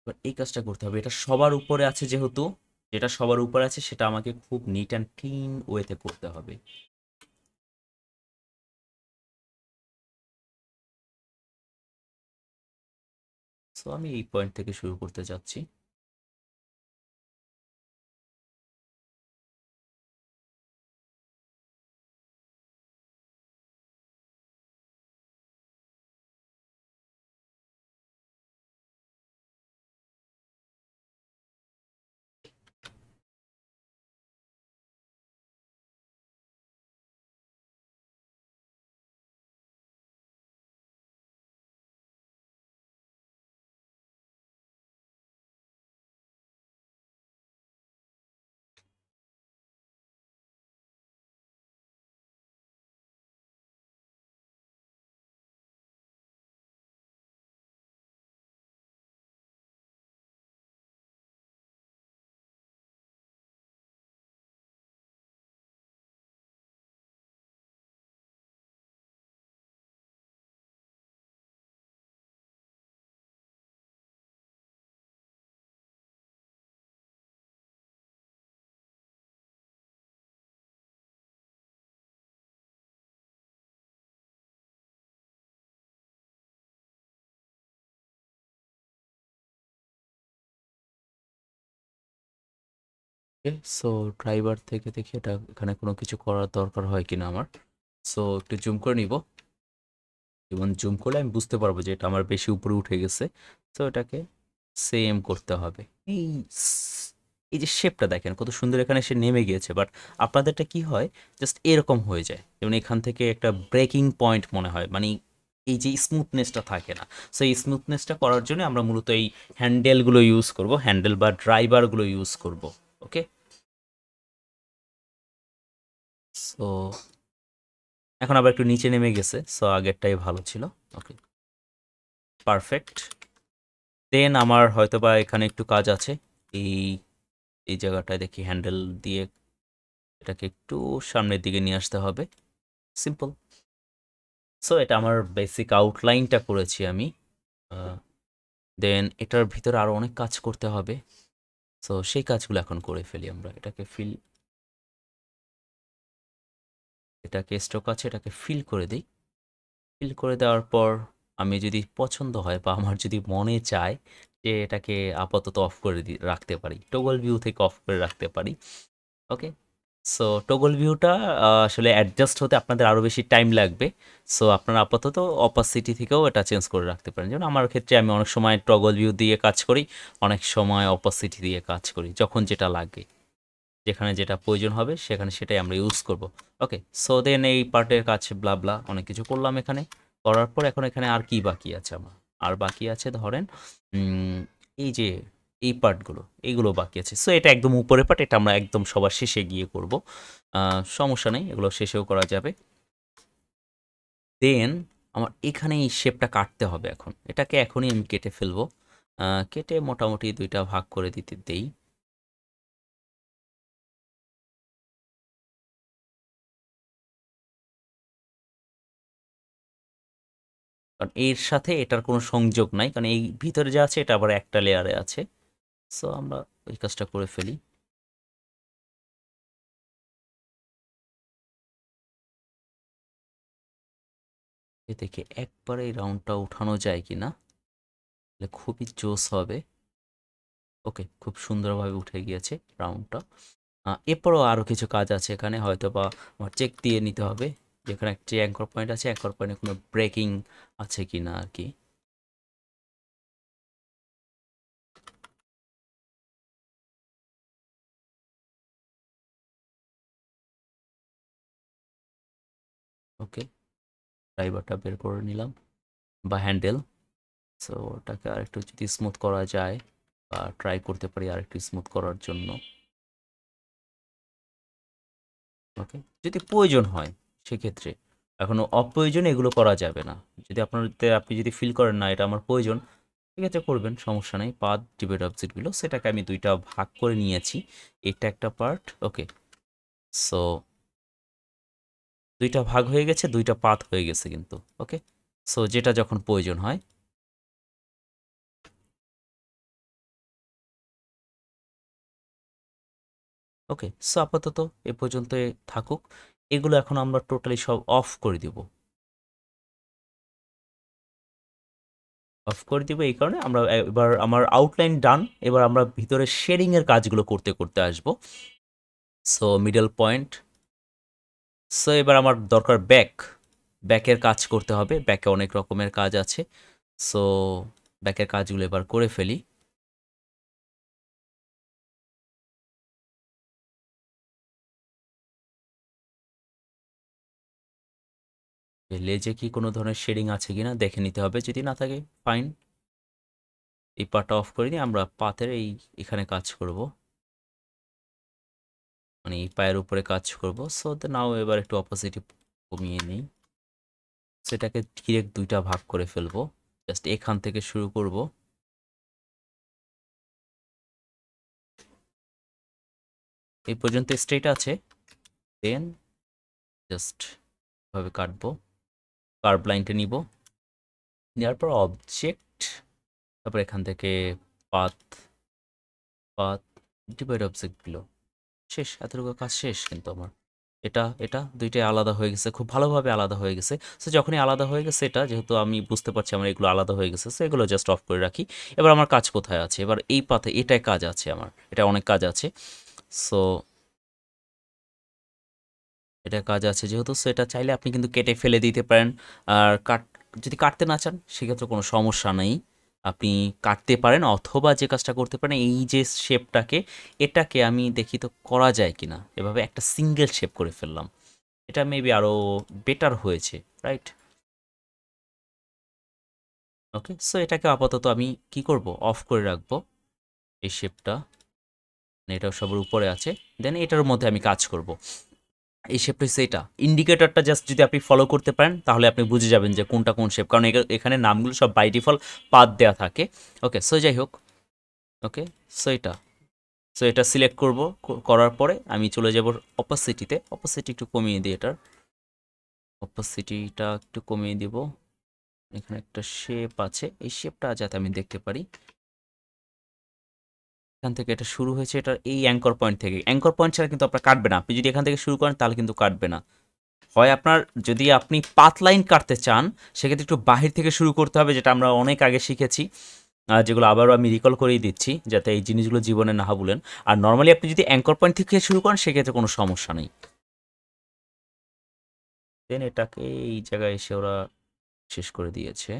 এবার এই কাজটা করতে হবে, এটা সবার উপরে আছে যেহেতু, যেটা সবার উপরে আছে সেটা আমাকে খুব নিট অ্যান্ড ক্লিন ওয়েতে করতে হবে। সো আমি এই পয়েন্ট থেকে শুরু করতে যাচ্ছি। ওকে, সো ড্রাইভার থেকে দেখি এটা এখানে কোনো কিছু করার দরকার হয় কিনা আমার। সো একটু জুম করে নিব, এবং জুম করলে আমি বুঝতে পারবো যে এটা আমার বেশি উপরে উঠে গেছে। তো এটাকে সেম করতে হবে। এই এই যে শেপটা দেখেন কত সুন্দর, এখানে সে নেমে গিয়েছে, বাট আপনাদেরটা কি হয়, জাস্ট এরকম হয়ে যায়, যেমন এখান থেকে একটা ব্রেকিং পয়েন্ট মনে হয়, মানে এই যে স্মুথনেসটা থাকে না। সো এই স্মুথনেসটা করার জন্য আমরা মূলত এই হ্যান্ডেলগুলো ইউজ করব, হ্যান্ডেল বা ড্রাইভারগুলো ইউজ করব। ওকে, সো এখন আবার একটু নিচে নেমে গেছে, সো আগেরটাই ভালো ছিল। ওকে, পারফেক্ট। দেন আমার হয়তোবা এখানে একটু কাজ আছে, এই এই জায়গাটায় দেখি হ্যান্ডেল দিয়ে এটাকে একটু সামনের দিকে নিয়ে আসতে হবে, সিম্পল। সো এটা আমার বেসিক আউটলাইনটা করেছি আমি। দেন এটার ভিতরে আরও অনেক কাজ করতে হবে, সো সেই কাজগুলো এখন করে ফেলি আমরা। এটাকে স্ট্রোক আছে, এটাকে ফিল করে দিই। ফিল করে দেওয়ার পর আমি যদি পছন্দ হয় বা আমার যদি মনে চায় যে এটাকে আপাতত অফ করে রাখতে পারি, টগল ভিউ থেকে অফ করে রাখতে পারি। ওকে, সো টগল ভিউটা আসলে অ্যাডজাস্ট হতে আপনাদের আরও বেশি টাইম লাগবে। সো আপনারা আপাতত অপাসিটি থেকেও এটা চেঞ্জ করে রাখতে পারেন, যেমন আমার ক্ষেত্রে আমি অনেক সময় টগল ভিউ দিয়ে কাজ করি, অনেক সময় অপাসিটি দিয়ে কাজ করি, যখন যেটা লাগে, যেখানে যেটা প্রয়োজন হবে সেখানে সেটাই আমরা ইউজ করব। ওকে, সো দেন এই পার্টের কাছে ব্লা ব্লা অনেক কিছু করলাম এখানে। করার পর এখন এখানে আর কি বাকি আছে আমার, আর বাকি আছে ধরেন এই যে এই পার্টগুলো, এইগুলো বাকি আছে। সো এটা একদম উপরের পার্ট, এটা আমরা একদম সবার শেষে গিয়ে করব, সমস্যা নেই, এগুলো শেষেও করা যাবে। দেন আমার এখানে এই শেপটা কাটতে হবে, এখন এটাকে এখনই আমি কেটে ফেলবো। কেটে মোটামুটি দুইটা ভাগ করে দিতে দেই। কারণ এর সাথে এটার কোনো সংযোগ নাই, কারণ এই ভিতরে যা আছে এটা আবার একটা লেয়ারে আছে। সো আমরা ওই কাজটা করে ফেলি। এ থেকে একবারে এই রাউন্ডটা উঠানো যায় কি না, তাহলে খুবই জোস হবে। ওকে, খুব সুন্দরভাবে উঠে গিয়েছে রাউন্ডটা। এরপরও আরও কিছু কাজ আছে এখানে, হয়তো বা আমার চেক দিয়ে নিতে হবে যেখানে একটি অ্যাঙ্কর পয়েন্ট আছে, অ্যাঙ্কর পয়েন্টে কোনো ব্রেকিং আছে কি না আর কি। ওকে, ড্রাইভারটা বের করে নিলাম, বা হ্যান্ডেল। সো ওটাকে আরেকটু যদি স্মুথ করা যায়, বা ট্রাই করতে পারি আরেকটু স্মুথ করার জন্য। ওকে, যদি প্রয়োজন হয় সেক্ষেত্রে, এখনো অপ্রয়োজনে এগুলো করা যাবে না। যদি আপনি যদি ফিল করেন না এটা আমার প্রয়োজন, সেক্ষেত্রে করবেন, সমস্যা নেই। পাথ ডিভাইড অবজেক্টগুলো সেটাকে আমি দুইটা ভাগ করে নিয়েছি, এটা একটা পার্ট। ওকে, সো দুইটা ভাগ হয়ে গেছে, দুইটা পাথ হয়ে গেছে কিন্তু। ওকে, সো যেটা যখন প্রয়োজন হয়। ওকে, সো আপাতত এ পর্যন্ত থাকুক। এগুলো এখন আমরা টোটালি সব অফ করে দিব। অফ করে দিব এই কারণে আমরা এবার আমার আউটলাইন ডান, এবার আমরা ভিতরে শেডিংয়ের কাজগুলো করতে করতে আসবো। So middle point. সো এবার আমার দরকার ব্যাকের কাজ করতে হবে। ব্যাকে অনেক রকমের কাজ আছে, সো ব্যাকের কাজগুলো এবার করে ফেলি। লেজে কি কোনো ধরনের শেডিং আছে কিনা দেখে নিতে হবে, যদি না থাকে ফাইন। এই পার্টটা অফ করে নিয়ে আমরা পাথের এখানে কাজ করব, মানে এই পায়ের উপরে কাজ করব। সো নাও এবার একটু অপোজিটি কমিয়ে নিই, সেটাকে ডিরেক্ট দুইটা ভাগ করে ফেলবো। জাস্ট এখান থেকে শুরু করব, এই পর্যন্ত স্ট্রেট আছে। দেন জাস্ট ভাবে কাটবো, কার্ভ লাইনটা নিব, নেওয়ার পর অবজেক্ট, তারপর এখান থেকে পাথ পাথ ডিভাইড অবজেক্টগুলো শেষ। এতটুকু কাজ শেষ কিন্তু আমার। এটা এটা দুইটাই আলাদা হয়ে গেছে, খুব ভালোভাবে আলাদা হয়ে গেছে। সো যখনই আলাদা হয়ে গেছে এটা, যেহেতু আমি বুঝতে পারছি আমার এগুলো আলাদা হয়ে গেছে, সো এগুলো জাস্ট অফ করে রাখি। এবার আমার কাজ কোথায় আছে? এবার এই পাথে এটাই কাজ আছে আমার, এটা অনেক কাজ আছে। সো এটা কাজ আছে যেহেতু, সো এটা চাইলে আপনি কিন্তু কেটে ফেলে দিতে পারেন। আর যদি কাটতে না চান সেক্ষেত্রে কোনো সমস্যা নেই, আপনি কাটতে পারেন। অথবা যে কাজটা করতে পারেন, এই যে শেপটাকে, এটাকে আমি দেখি তো করা যায় কিনা, এভাবে একটা সিঙ্গেল শেপ করে ফেললাম। এটা মেবি আরও বেটার হয়েছে, রাইট? ওকে, সো এটাকে আপাতত আমি কি করব, অফ করে রাখবো এই শেপটা। এটাও সবার উপরে আছে, দেন এটার মধ্যে আমি কাজ করব। এই শেপটা হচ্ছে এটা। ইন্ডিকেটরটা জাস্ট যদি আপনি ফলো করতে পারেন তাহলে আপনি বুঝে যাবেন যে কোনটা কোন শেপ, কারণ এখানে নামগুলো সব বাই ডিফল্ট পাথ দেওয়া থাকে। ওকে, সো যাই হোক। ওকে, সো এটা সিলেক্ট করব, করার পরে আমি চলে যাব অপাসিটিতে। অপাসিটি একটু কমিয়ে দিই, এটার অপাসিটিটা একটু কমিয়ে দিব। এখানে একটা শেপ আছে, এই শেপটা যাতে আমি দেখতে পারি। এখান থেকে এটা শুরু হয়েছে, এটার এই অ্যাঙ্কর পয়েন্ট থেকে। অ্যাঙ্কর পয়েন্ট ছাড়া কিন্তু আপনার কাটবে না, আপনি যদি এখান থেকে শুরু করেন তাহলে কিন্তু কাটবে না। হয় আপনার যদি আপনি পাথ লাইন কাটতে চান সেক্ষেত্রে একটু বাহির থেকে শুরু করতে হবে, যেটা আমরা অনেক আগে শিখেছি, যেগুলো আবারও আমি রিকল করেই দিচ্ছি যাতে এই জিনিসগুলো জীবনে না ভুলেন। আর নর্মালি আপনি যদি অ্যাঙ্কর পয়েন্ট থেকে শুরু করেন সেক্ষেত্রে কোনো সমস্যা নেই। দেন এটাকে এই জায়গায় এসে ওরা শেষ করে দিয়েছে।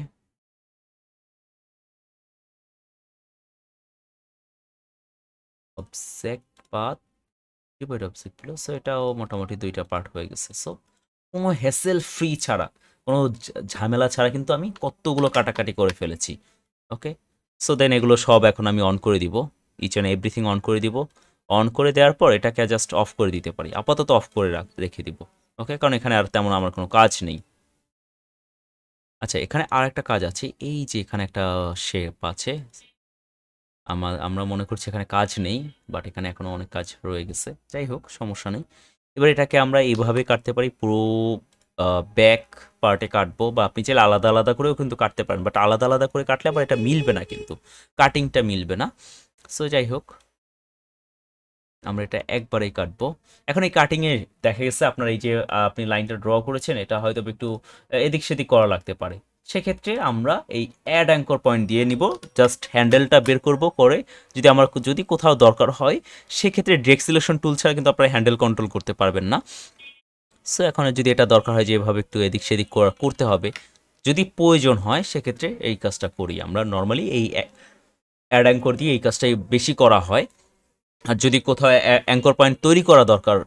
অবজেক্ট পাথ ডিভাইড অবজেক্টগুলো, সো এটাও মোটামুটি দুইটা পার্ট হয়ে গেছে। সো কোনো হ্যাসেল ফ্রি ছাড়া, কোনো ঝামেলা ছাড়া কিন্তু আমি কতগুলো কাটাকাটি করে ফেলেছি। ওকে, সো দেন এগুলো সব এখন আমি অন করে দিব, ইচ অ্যান্ড এভরিথিং অন করে দিব। অন করে দেওয়ার পর এটাকে জাস্ট অফ করে দিতে পারি, আপাতত অফ করে রেখে দিব। ওকে, কারণ এখানে আর তেমন আমার কোনো কাজ নেই। আচ্ছা, এখানে আর একটা কাজ আছে, এই যে এখানে একটা শেপ আছে, আমরা মনে করছি এখানে কাজ নেই, বাট এখানে এখনও অনেক কাজ রয়ে গেছে। যাই হোক, সমস্যা নেই। এবার এটাকে আমরা এইভাবে কাটতে পারি, পুরো ব্যাক পার্টে কাটবো, বা আপনি চাইলে আলাদা আলাদা করেও কিন্তু কাটতে পারেন, বাট আলাদা আলাদা করে কাটলে আবার এটা মিলবে না, কিন্তু কাটিংটা মিলবে না। সো যাই হোক, আমরা এটা একবারেই কাটবো। এখন এই কাটিংয়ে দেখা গেছে আপনার এই যে আপনি লাইনটা ড্র করেছেন, এটা হয়তো একটু এদিক সেদিক করা লাগতে পারে। সেক্ষেত্রে আমরা এই অ্যাড অ্যাঙ্কর পয়েন্ট দিয়ে নিব, জাস্ট হ্যান্ডেলটা বের করব, করে যদি কোথাও দরকার হয় সেক্ষেত্রে ড্রেগ সিলেকশন টুল ছাড়া কিন্তু আপনারা হ্যান্ডেল কন্ট্রোল করতে পারবেন না। সো এখন যদি এটা দরকার হয় যে এভাবে একটু এদিক সেদিক করতে হবে, যদি প্রয়োজন হয় সেক্ষেত্রে এই কাজটা করি আমরা। নর্মালি এই অ্যাড অ্যাঙ্কর দিয়ে এই কাজটাই বেশি করা হয়। আর যদি কোথাও অ্যাঙ্কর পয়েন্ট তৈরি করা দরকার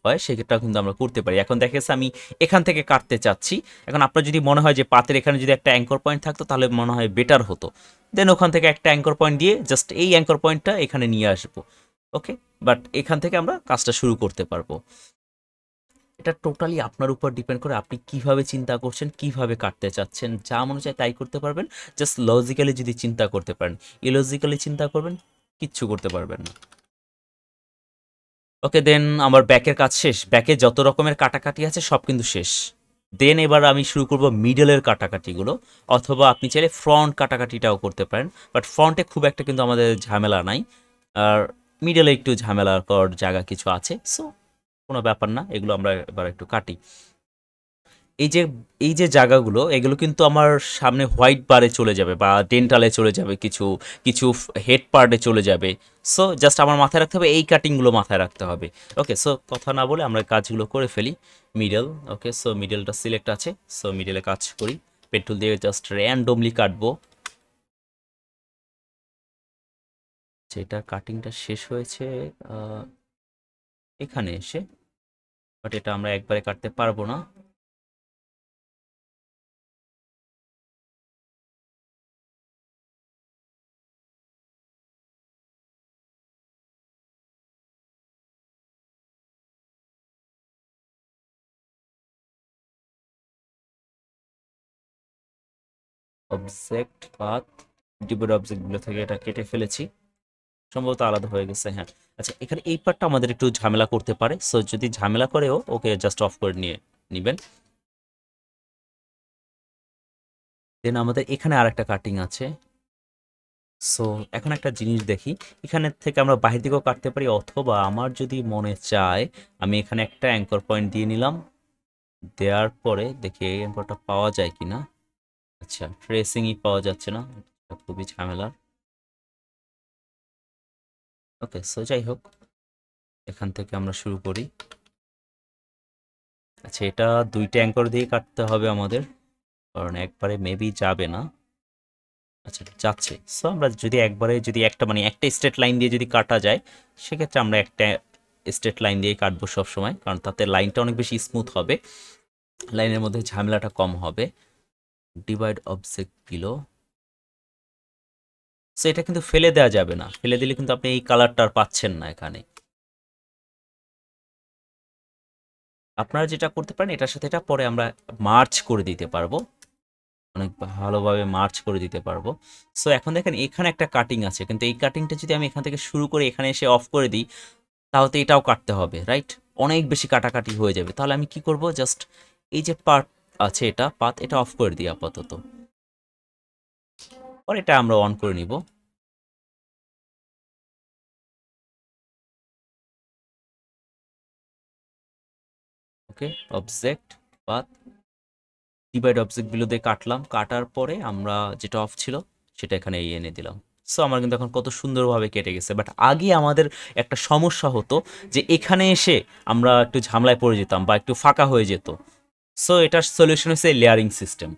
হয় সেক্ষেত্রে কিন্তু আমরা করতে পারি। এখন দেখা গেছে আমি এখান থেকে কাটতে চাচ্ছি, এখন আপনার যদি মনে হয় যে পাতের এখানে যদি একটা অ্যাঙ্কর পয়েন্ট থাকতো তাহলে মনে হয় বেটার হতো, দেন ওখান থেকে একটা অ্যাঙ্কর পয়েন্ট দিয়ে জাস্ট এই অ্যাঙ্কর পয়েন্টটা এখানে নিয়ে আসবো। ওকে, বাট এখান থেকে আমরা কাজটা শুরু করতে পারবো। এটা টোটালি আপনার উপর ডিপেন্ড করে আপনি কিভাবে চিন্তা করছেন, কিভাবে কাটতে চাচ্ছেন। যা মনে চায় তাই করতে পারবেন, জাস্ট লজিক্যালি যদি চিন্তা করতে পারেন। ইলজিক্যালি চিন্তা করবেন, কিচ্ছু করতে পারবেন না। ওকে, দেন আমার ব্যাকের কাজ শেষ। ব্যাকে যত রকমের কাটাকাটি আছে সব কিন্তু শেষ। দেন এবার আমি শুরু করব মিডলের কাটাকাটিগুলো, অথবা আপনি চাইলে ফ্রন্ট কাটাকাটিটাও করতে পারেন, বাট ফ্রন্টে খুব একটা কিন্তু আমাদের ঝামেলা নাই। আর মিডলে একটু ঝামেলাকর জায়গা কিছু আছে, সো কোনো ব্যাপার না, এগুলো আমরা এবার একটু কাটি। এই যে এই যে জায়গাগুলো, এগুলো কিন্তু আমার সামনে হোয়াইট বারে চলে যাবে বা ডেন্টালে চলে যাবে, কিছু কিছু হেড পার্টে চলে যাবে। সো জাস্ট আমার মাথায় রাখতে হবে, এই কাটিংগুলো মাথায় রাখতে হবে। ওকে, সো কথা না বলে আমরা কাজগুলো করে ফেলি। মিডল, ওকে, সো মিডলটা সিলেক্ট আছে, সো মিডলে কাজ করি। পেট্রোল দিয়ে জাস্ট র্যান্ডমলি কাটবো। যেটা কাটিংটা শেষ হয়েছে এখানে এসে, বাট এটা আমরা একবারে কাটতে পারবো না। অবজেক্ট পাথ, ডিবোর্ড অবজেক্টগুলো থেকে এটা কেটে ফেলেছি, সম্ভবত আলাদা হয়ে গেছে, হ্যাঁ। আচ্ছা, এখানে এই পার্টটা আমাদের একটু ঝামেলা করতে পারে, সো যদি ঝামেলা করেও ওকে জাস্ট অফ করে নিয়ে নেবেন। দেন আমাদের এখানে আর একটা কাটিং আছে। সো এখন একটা জিনিস দেখি, এখানে থেকে আমরা বাহির দিকেও কাটতে পারি, অথবা আমার যদি মনে চায় আমি এখানে একটা অ্যাঙ্কর পয়েন্ট দিয়ে নিলাম। দেওয়ার পরে দেখি এই অ্যাঙ্করটা পাওয়া যায় কিনা। আচ্ছা, ট্রেসিংই পাওয়া যাচ্ছে না, এটা খুবই ঝামেলার। ওকে, সো যাই হোক, এখান থেকে আমরা শুরু করি। আচ্ছা, এটা দুইটা অ্যাঙ্কর দিয়ে কাটতে হবে আমাদের, কারণ একবারে মেবি যাবে না। আচ্ছা, যাচ্ছে। সো আমরা যদি একবারে যদি একটা মানে একটা স্ট্রেট লাইন দিয়ে যদি কাটা যায়, সেক্ষেত্রে আমরা একটা স্ট্রেট লাইন দিয়ে কাটবো সব সময়, কারণ তাতে লাইনটা অনেক বেশি স্মুথ হবে, লাইনের মধ্যে ঝামেলাটা কম হবে। ডিভাইড অবজেক্ট বিলো, সো এটা কিন্তু ফেলে দেওয়া যাবে না, ফেলে দিলে কিন্তু আপনি এই কালারটা আর পাচ্ছেন না এখানে। আপনারা যেটা করতে পারেন, এটার সাথে এটা পরে আমরা মার্চ করে দিতে পারবো, অনেক ভালোভাবে মার্চ করে দিতে পারবো। সো এখন দেখেন এখানে একটা কাটিং আছে, কিন্তু এই কাটিংটা যদি আমি এখান থেকে শুরু করে এখানে এসে অফ করে দিই, তাহলে এটাও কাটতে হবে, রাইট? অনেক বেশি কাটাকাটি হয়ে যাবে। তাহলে আমি কি করব, জাস্ট এই যে পার্ট আছে এটা পাত, এটা অফ করে দিই আপাতত, পরে এটা আমরা অন করে নিব। ওকে, অবজেক্ট পাত, ডিভাইড অবজেক্ট বিলো দিয়ে কাটলাম, কাটার পরে আমরা যেটা অফ ছিল সেটা এখানে এনে দিলাম। সো আমার কিন্তু এখন কত সুন্দরভাবে কেটে গেছে। বাট আগে আমাদের একটা সমস্যা হতো যে এখানে এসে আমরা একটু ঝামেলায় পড়ে যেতাম বা একটু ফাঁকা হয়ে যেত। সো এটার সলিউশন হচ্ছে লেয়ারিং সিস্টেম।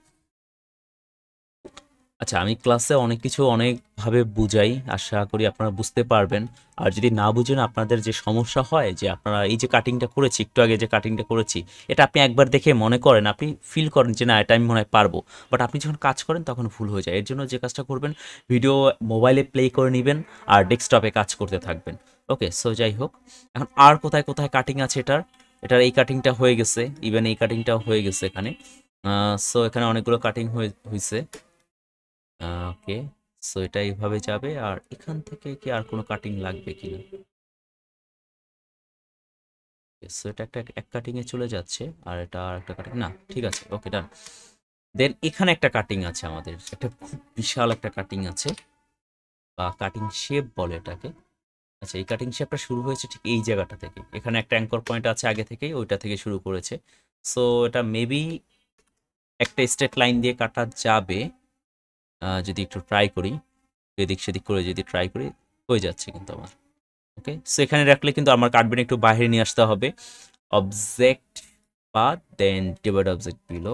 আচ্ছা, আমি ক্লাসে অনেক কিছু অনেকভাবে বুঝাই, আশা করি আপনারা বুঝতে পারবেন। আর যদি না বুঝেন, আপনাদের যে সমস্যা হয় যে আপনারা এই যে কাটিংটা করেছি, একটু আগে যে কাটিংটা করেছি, এটা আপনি একবার দেখে মনে করেন, আপনি ফিল করেন যে না, এটা আমি মনে হয় পারবো, বাট আপনি যখন কাজ করেন তখন ভুল হয়ে যায়। এর জন্য যে কাজটা করবেন, ভিডিও মোবাইলে প্লে করে নেবেন আর ডেস্কটপে কাজ করতে থাকবেন। ওকে, সো যাই হোক, এখন আর কোথায় কোথায় কাটিং আছে এটার, এটার এই কাটিংটা হয়ে গেছে, ইভেন এই কাটিংটাও হয়ে গেছে এখানে। সো এখানে অনেকগুলো কাটিং হয়েছে। ওকে, সো এটা এইভাবে যাবে। আর এখান থেকে কি আর কোনো কাটিং লাগবে কিনা? সো এটা একটা এক কাটিং এ চলে যাচ্ছে, আর এটা আর একটা কাটিং না, ঠিক আছে, ওকে, ডান। দেন এখানে একটা কাটিং আছে আমাদের, একটা খুব বিশাল একটা কাটিং আছে, বা কাটিং শেপ বলে এটাকে। আচ্ছা, এই কাটিং শেপটা শুরু হয়েছে ঠিক এই জায়গাটা থেকে, এখানে একটা অ্যাঙ্কর পয়েন্ট আছে আগে থেকেই, ওইটা থেকে শুরু করেছে। সো এটা মেবি একটা স্ট্রেট লাইন দিয়ে কাটা যাবে, যদি একটু ট্রাই করি, এদিক সেদিক করে যদি ট্রাই করি, হয়ে যাচ্ছে কিন্তু আমার। ওকে, সো এখানে রাখলে কিন্তু আমার কাটবেন একটু বাইরে নিয়ে আসতে হবে। Object path, then divide object below.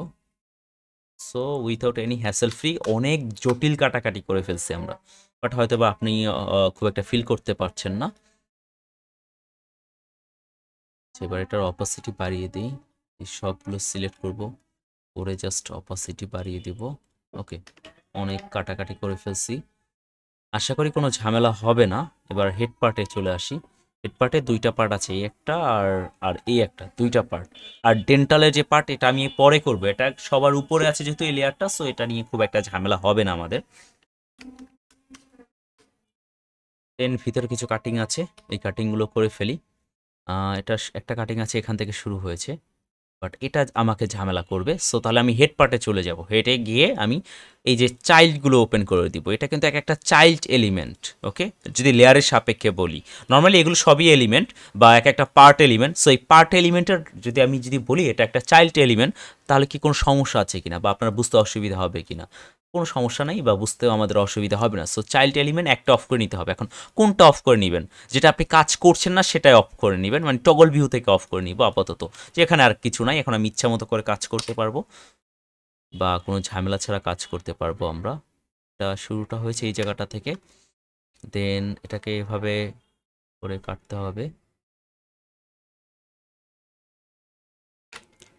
So without any hassle free অনেক জটিল কাটাকাটি করে ফেলছি আমরা, বাট হয়তো বা আপনি খুব একটা ফিল করতে পারছেন না। এবার এটার অপাসিটি বাড়িয়ে দিই, এই সবগুলো সিলেক্ট করব, করে জাস্ট অপাসিটি বাড়িয়ে দিব। ওকে, অনেক কাটাকাটি করে ফেলছি, আশা করি কোনো ঝামেলা হবে না। এবার হেড পার্টে চলে আসি। হেড পার্টে দুইটা পার্ট আছে, এই একটা আর আর এই একটা, দুইটা পার্ট। আর ডেন্টালের যে পার্ট এটা আমি পরে করব, এটা সবার উপরে আছে যেহেতু এই লেয়ারটা, সো এটা নিয়ে খুব একটা ঝামেলা হবে না আমাদের। দেন ভিতরে কিছু কাটিং আছে, এই কাটিংগুলো করে ফেলি। এটা একটা কাটিং আছে এখান থেকে শুরু হয়েছে, বাট এটা আমাকে ঝামেলা করবে। সো তাহলে আমি হেড পার্টে চলে যাব, হেডে গিয়ে আমি এই যে চাইল্ডগুলো ওপেন করে দিব। এটা কিন্তু এক একটা চাইল্ড এলিমেন্ট, ওকে, যদি লেয়ারের সাপেক্ষে বলি। নর্মালি এগুলো সবই এলিমেন্ট বা এক একটা পার্ট এলিমেন্ট। সো এই পার্ট এলিমেন্টের যদি বলি এটা একটা চাইল্ড এলিমেন্ট, তাহলে কি কোনো সমস্যা আছে কিনা বা আপনার বুঝতে অসুবিধা হবে কিনা? কোনো সমস্যা নেই, বা বুঝতেও আমাদের অসুবিধা হবে না। সো চাইল্ড এলিমেন্ট একটা অফ করে নিতে হবে। এখন কোনটা অফ করে নেবেন? যেটা আপনি কাজ করছেন না সেটাই অফ করে নেবেন, মানে টগল ভিউ থেকে অফ করে নিব আপাতত। যে এখানে আর কিছু নাই, এখন আমি ইচ্ছা মতো করে কাজ করতে পারবো বা কোনো ঝামেলা ছাড়া কাজ করতে পারবো আমরা। এটা শুরুটা হয়েছে এই জায়গাটা থেকে, দেন এটাকে এভাবে করে কাটতে হবে।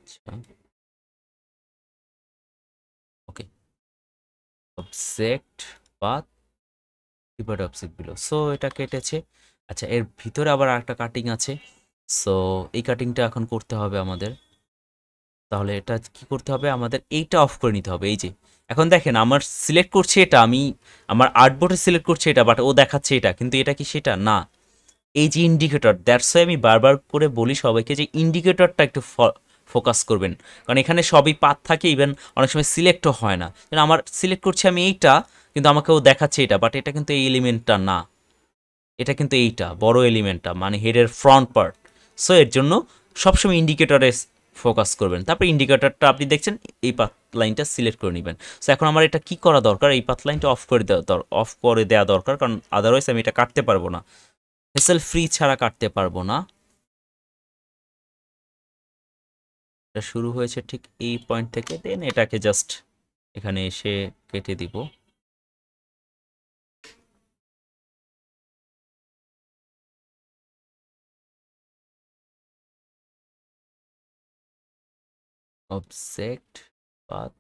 আচ্ছা, okay, object path keyboard object below, so এটা কেটেছে। আচ্ছা, এর ভিতরে আবার একটা কাটিং আছে, সো এই কাটিংটা এখন করতে হবে আমাদের। তাহলে এটা কি করতে হবে আমাদের? এইটা অফ করে নিতে হবে। এই যে এখন দেখেন আমার সিলেক্ট করছে এটা, আমি আমার আর্টবোর্ডে সিলেক্ট করছে এটা, বাট ও দেখাচ্ছে এটা, কিন্তু এটা কি সেটা না। এই যে ইন্ডিকেটর, দ্যাটস ওয়াই আমি বারবার করে বলি সবাইকে যে ইন্ডিকেটরটা একটু ফোকাস করবেন, কারণ এখানে সবই পাত থাকে, ইভেন অনেক সময় সিলেক্টও হয় না। যেন আমার সিলেক্ট করছে আমি এইটা, কিন্তু আমাকে ও দেখাচ্ছে এটা, বাট এটা কিন্তু এই এলিমেন্টটা না, এটা কিন্তু এইটা বড় এলিমেন্টটা, মানে হেডের ফ্রন্ট পার্ট। সো এর জন্য সবসময় ইন্ডিকেটরে ফোকাস করবেন। তারপর ইন্ডিকেটরটা আপনি দেখছেন এই পাথ লাইনটা সিলেক্ট করে নেবেন। সো এখন আমার এটা কি করা দরকার? এই পাথ লাইনটা অফ করে দেওয়া দরকার, কারণ আদারওয়াইজ আমি এটা কাটতে পারবো না, হেসেল ফ্রি ছাড়া কাটতে পারবো না। এটা শুরু হয়েছে ঠিক এই পয়েন্ট থেকে, দেন এটাকে জাস্ট এখানে এসে কেটে দিব। Object path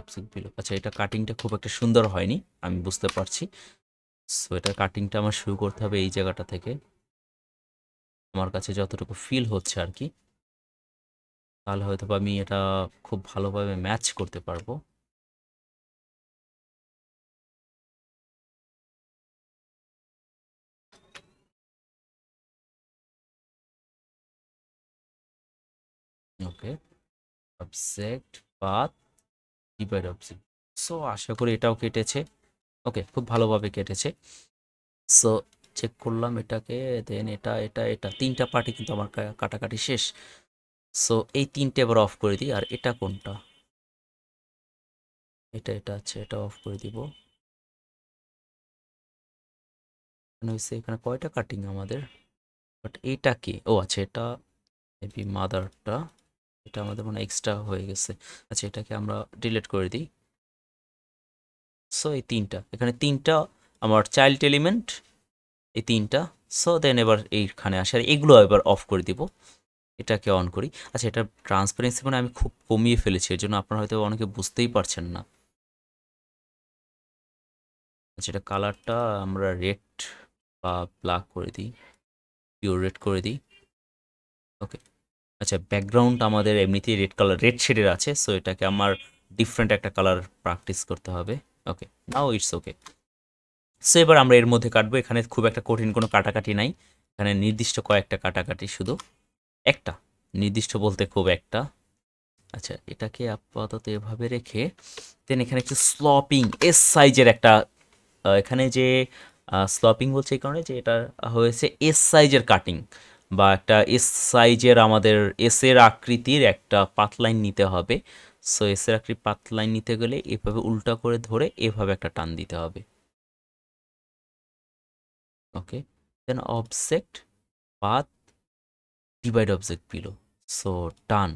object below. আচ্ছা, এটা কাটিংটা খুব একটা সুন্দর হয়নি, আমি বুঝতে পারছি। সো এটা কাটিংটা আমার শুরু করতে হবে এই জায়গাটা থেকে, আমার কাছে যতটুকু ফিল হচ্ছে আর কি। তাহলে হয়তো বা আমি এটা খুব ভালোভাবে ম্যাচ করতে পারবো। Okay, object path divide object. So আশা করি এটাও কেটেছে। ওকে, খুব ভালোভাবে কেটেছে। সো চেক করলাম এটাকে, দেন এটা এটা এটা তিনটা পার্টি কিন্তু আমার কাটাকাটি শেষ। সো এই তিনটে এবার অফ করে দিই। আর এটা কোনটা? এটা এটা আছে, এটা অফ করে দিব। এখানে হয়েছে, এখানে কয়টা কাটিং আমাদের? বাট এইটা কি? ও আচ্ছা, এটা মেবি মাদারটা, এটা আমাদের মানে এক্সট্রা হয়ে গেছে। আচ্ছা, এটাকে আমরা ডিলিট করে দিই। সো এই তিনটা, এখানে তিনটা আমার চাইল্ড এলিমেন্ট, এই তিনটা। সো দেন এবার এইখানে আসে, আর এগুলো এবার অফ করে দিব। এটাকে অন করি। আচ্ছা, এটা ট্রান্সপারেন্সি মানে আমি খুব কমিয়ে ফেলেছি, এর জন্য আপনারা হয়তো অনেকে বুঝতেই পারছেন না। আচ্ছা, এটা কালারটা আমরা রেড বা ব্ল্যাক করে দিই, পিওর রেড করে দিই। ওকে, আচ্ছা, ব্যাকগ্রাউন্ড আমাদের এমনিতেই রেড কালার, রেড শেডের আছে, সো এটাকে আমার ডিফারেন্ট একটা কালার প্র্যাকটিস করতে হবে। ওকে, নাও ইটস ওকে। সো এবার আমরা এর মধ্যে কাটবো। এখানে খুব একটা কঠিন কোনো কাটাকাটি নাই, এখানে নির্দিষ্ট কয়েকটা কাটাকাটি শুধু, একটা নির্দিষ্ট বলতে খুব একটা। আচ্ছা, এটাকে আপাতত এভাবে রেখে দেন এখানে একটু স্লপিং এস সাইজের একটা, এখানে যে স্লপিং বলছে এই কারণে যে এটা হয়েছে এস সাইজের কাটিং, বা একটা এস সাইজের আমাদের এসের আকৃতির একটা পাতলাইন নিতে হবে। সো এসের আকৃতির পাতলাইন নিতে গেলে এভাবে উল্টা করে ধরে এভাবে একটা টান দিতে হবে। Okay, then object path divide object below, so টান।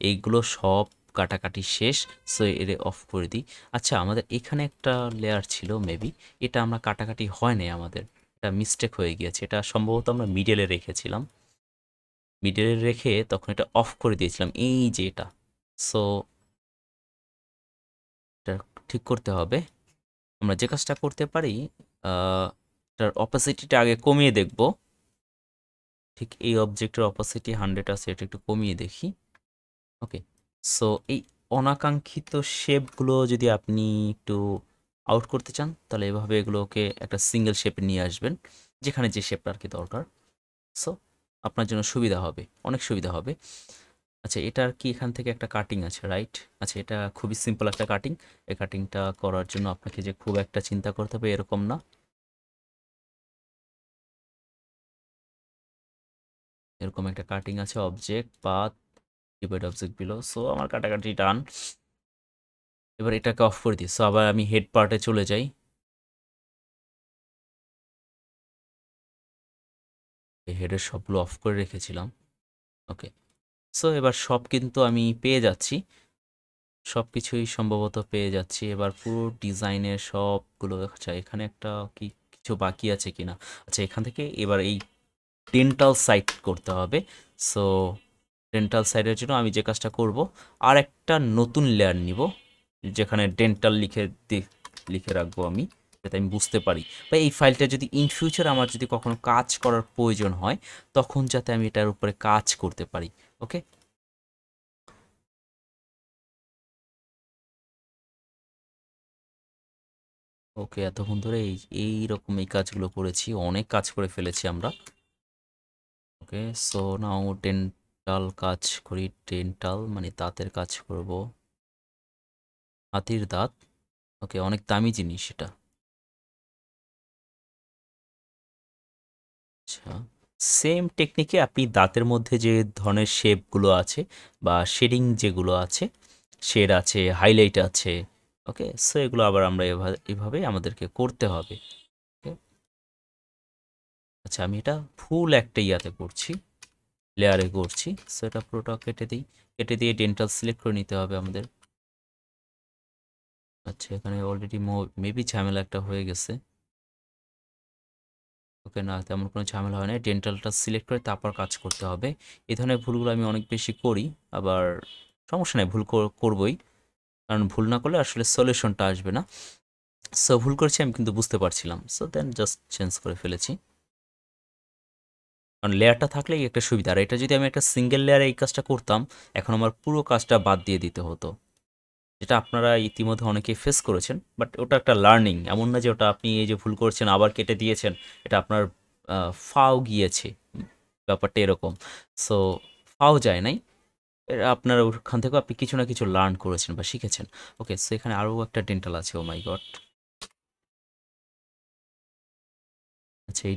এইগুলো সব কাটাকাটি শেষ। সো এর অফ করে দিই। আচ্ছা, আমাদের এখানে একটা লেয়ার ছিল মেবি, এটা আমরা কাটাকাটি হয় নাই আমাদের, এটা মিস্টেক হয়ে গিয়েছে। এটা সম্ভবত আমরা মিডলে রেখেছিলাম, মিডলে রেখে তখন এটা অফ করে দিয়েছিলাম, এই যে এটা। সো এটা ঠিক করতে হবে। আমরা যে কাজটা করতে পারি, এটার অপাসিটিটা আগে কমিয়ে দেখব। ঠিক এই অবজেক্টের অপাসিটি 100 আছে, এটা একটু কমিয়ে দেখি। ওকে, সো এই অনাকাঙ্ক্ষিত শেপগুলো যদি আপনি একটু আউট করতে চান, তাহলে এভাবে এগুলোকে একটা সিঙ্গেল শেপে নিয়ে আসবেন, যেখানে যে শেপটা আর কি দরকার। সো আপনার জন্য সুবিধা হবে, অনেক সুবিধা হবে। আচ্ছা, এটার কি এখান থেকে একটা কাটিং আছে, রাইট? আচ্ছা, এটা খুবই সিম্পল একটা কাটিং। এই কাটিংটা করার জন্য আপনাকে যে খুব একটা চিন্তা করতে হবে এরকম না। এরকম একটা কাটিং আছে, object path divide object below. So আমার কাটাকাটি ডান। এবার এটাকে অফ করে দিই। সো আবার আমি হেড পার্টে চলে যাই। এই হেডের সবগুলো অফ করে রেখেছিলাম। ওকে, সো এবার সব কিন্তু আমি পেয়ে যাচ্ছি, সব কিছুই সম্ভবত পেয়ে যাচ্ছি। এবার পুরো ডিজাইনের সবগুলো, আচ্ছা এখানে একটা কি কিছু বাকি আছে কিনা। আচ্ছা, এখান থেকে এবার এই ডেন্টাল সাইড করতে হবে। সো ডেন্টাল সাইডের জন্য আমি যে কাজটা করব, আর একটা নতুন লেয়ার নিব, যেখানে ডেন্টাল লিখে রাখবো আমি, যাতে আমি বুঝতে পারি, বা এই ফাইলটা যদি ইন ফিউচার আমার যদি কখনো কাজ করার প্রয়োজন হয়, তখন যাতে আমি এটার উপরে কাজ করতে পারি। ওকে, ওকে, এতক্ষণ ধরে এই রকম এই কাজগুলো করেছি, অনেক কাজ করে ফেলেছি আমরা। ওকে, সো নাও ডেন্টাল কাজ করি। ডেন্টাল মানে দাঁতের কাজ করব, হাতির দাঁত। ওকে, অনেক দামি জিনিস এটা। আচ্ছা, সেম টেকনিকে আপনি দাঁতের মধ্যে যে ধরনের শেপগুলো আছে বা শেডিং যেগুলো আছে, শেড আছে, হাইলাইট আছে, ওকে, সো এগুলো আবার আমরা এভাবে আমাদেরকে করতে হবে। ওকে, আচ্ছা আমি এটা ফুল একটা ইয়াতে করছি, লেয়ারে করছি। সো এটা পুরোটা কেটে দিই, কেটে দিয়ে ডেন্টাল সিলেক্ট করে নিতে হবে আমাদের। আচ্ছা, এখানে অলরেডি মেবি ঝামেলা একটা হয়ে গেছে। ওকে, না তেমন কোনো ঝামেলা হয় না, ডেন্টালটা সিলেক্ট করে তারপর কাজ করতে হবে। এই ধরনের ভুলগুলো আমি অনেক বেশি করি, আবার সমস্যা নেই, ভুল করবই, কারণ ভুল না করলে আসলে সলিউশনটা আসবে না। সো ভুল করেছি আমি কিন্তু বুঝতে পারছিলাম, সো দেন জাস্ট চেঞ্জ করে ফেলেছি। কারণ লেয়ারটা থাকলেই একটা সুবিধা, আর এটা যদি আমি একটা সিঙ্গেল লেয়ারে এই কাজটা করতাম, এখন আমার পুরো কাজটা বাদ দিয়ে দিতে হতো, যেটা আপনারা ইতিমধ্যে অনেকেই ফেস করেছেন। বাট ওটা একটা লার্নিং, এমন না যে ওটা আপনি এই যে ভুল করেছেন আবার কেটে দিয়েছেন, এটা আপনার ফাও গিয়েছে, ব্যাপারটা এরকম। সো ফাও যায় নাই, আপনার ওখান থেকেও আপনি কিছু না কিছু লার্ন করেছেন বা শিখেছেন। ওকে, সো এখানে আরও একটা ডেন্টাল আছে, ও মাই গড। আচ্ছা, এই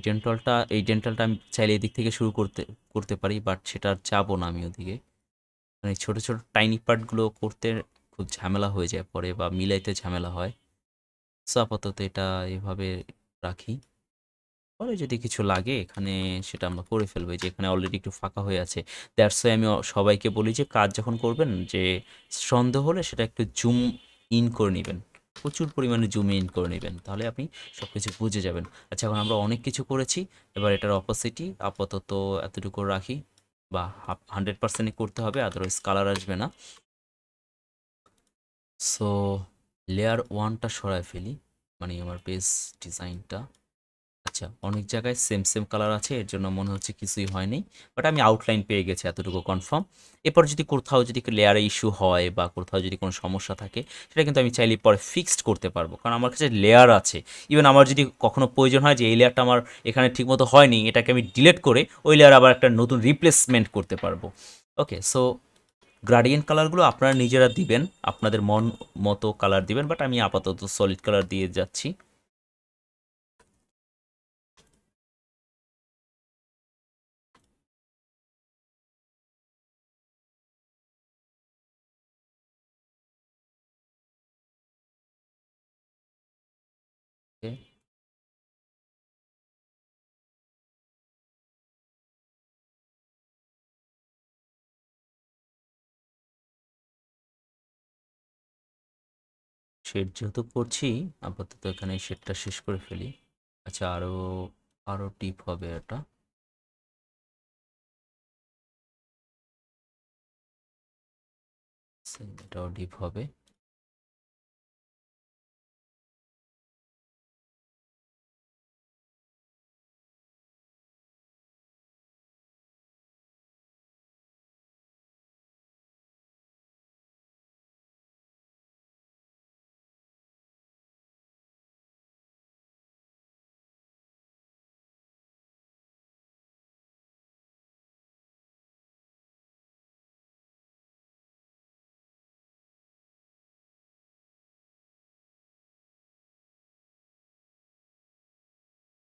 ডেন্টালটা আমি চাইলে এদিক থেকে শুরু করতে করতে পারি, বাট সেটা আর যাবো না আমি ওদিকে। মানে ছোট ছোট টাইনি পার্টগুলো করতে খুব ঝামেলা হয়ে যায় পরে, বা মিলাইতে ঝামেলা হয়। সো আপাতত এটা এভাবে রাখি, পরে যদি কিছু লাগে এখানে সেটা আমরা করে ফেলবো। এই যে এখানে অলরেডি একটু ফাঁকা হয়ে আছে, দ্যাটস ওয়াই আমি সবাইকে বলি যে কাজ যখন করবেন, যে সন্দেহ হলে সেটা একটু জুম ইন করে নেবেন, প্রচুর পরিমাণে জুম ইন করে নেবেন, তাহলে আপনি সব কিছু বুঝে যাবেন। আচ্ছা, এখন আমরা অনেক কিছু করেছি, এবার এটার অপোসিটি আপাতত এতটুকু রাখি, বা 100%ই করতে হবে, আদারওয়াইজ কালার আসবে না। সো লেয়ার ওয়ানটা সরায় ফেলি, মানে আমার বেস ডিজাইনটা। আচ্ছা, অনেক জায়গায় সেম সেম কালার আছে, এর জন্য মনে হচ্ছে কিছুই হয়নি, বাট আমি আউটলাইন পেয়ে গেছি, এতটুকু কনফার্ম। এরপর যদি কোথাও যদি লেয়ারে ইস্যু হয় বা কোথাও যদি কোনো সমস্যা থাকে, সেটা কিন্তু আমি চাইলে পরে ফিক্সড করতে পারবো, কারণ আমার কাছে লেয়ার আছে। ইভেন আমার যদি কখনো প্রয়োজন হয় যে এই লেয়ারটা আমার এখানে ঠিকমতো হয়নি, এটাকে আমি ডিলিট করে ওই লেয়ার আবার একটা নতুন রিপ্লেসমেন্ট করতে পারবো। ওকে, সো গ্রাডিয়েন্ট কালারগুলো আপনারা নিজেরা দিবেন, আপনাদের মন মতো কালার দিবেন, বাট আমি আপাতত সলিড কালার দিয়ে যাচ্ছি। ওকে, শেড যেহেতু করছি, আপাতত এখানে শেডটা শেষ করে ফেলি। আচ্ছা, আরও আরও ডিপ হবে এটা। এটাও ডিপ হবে।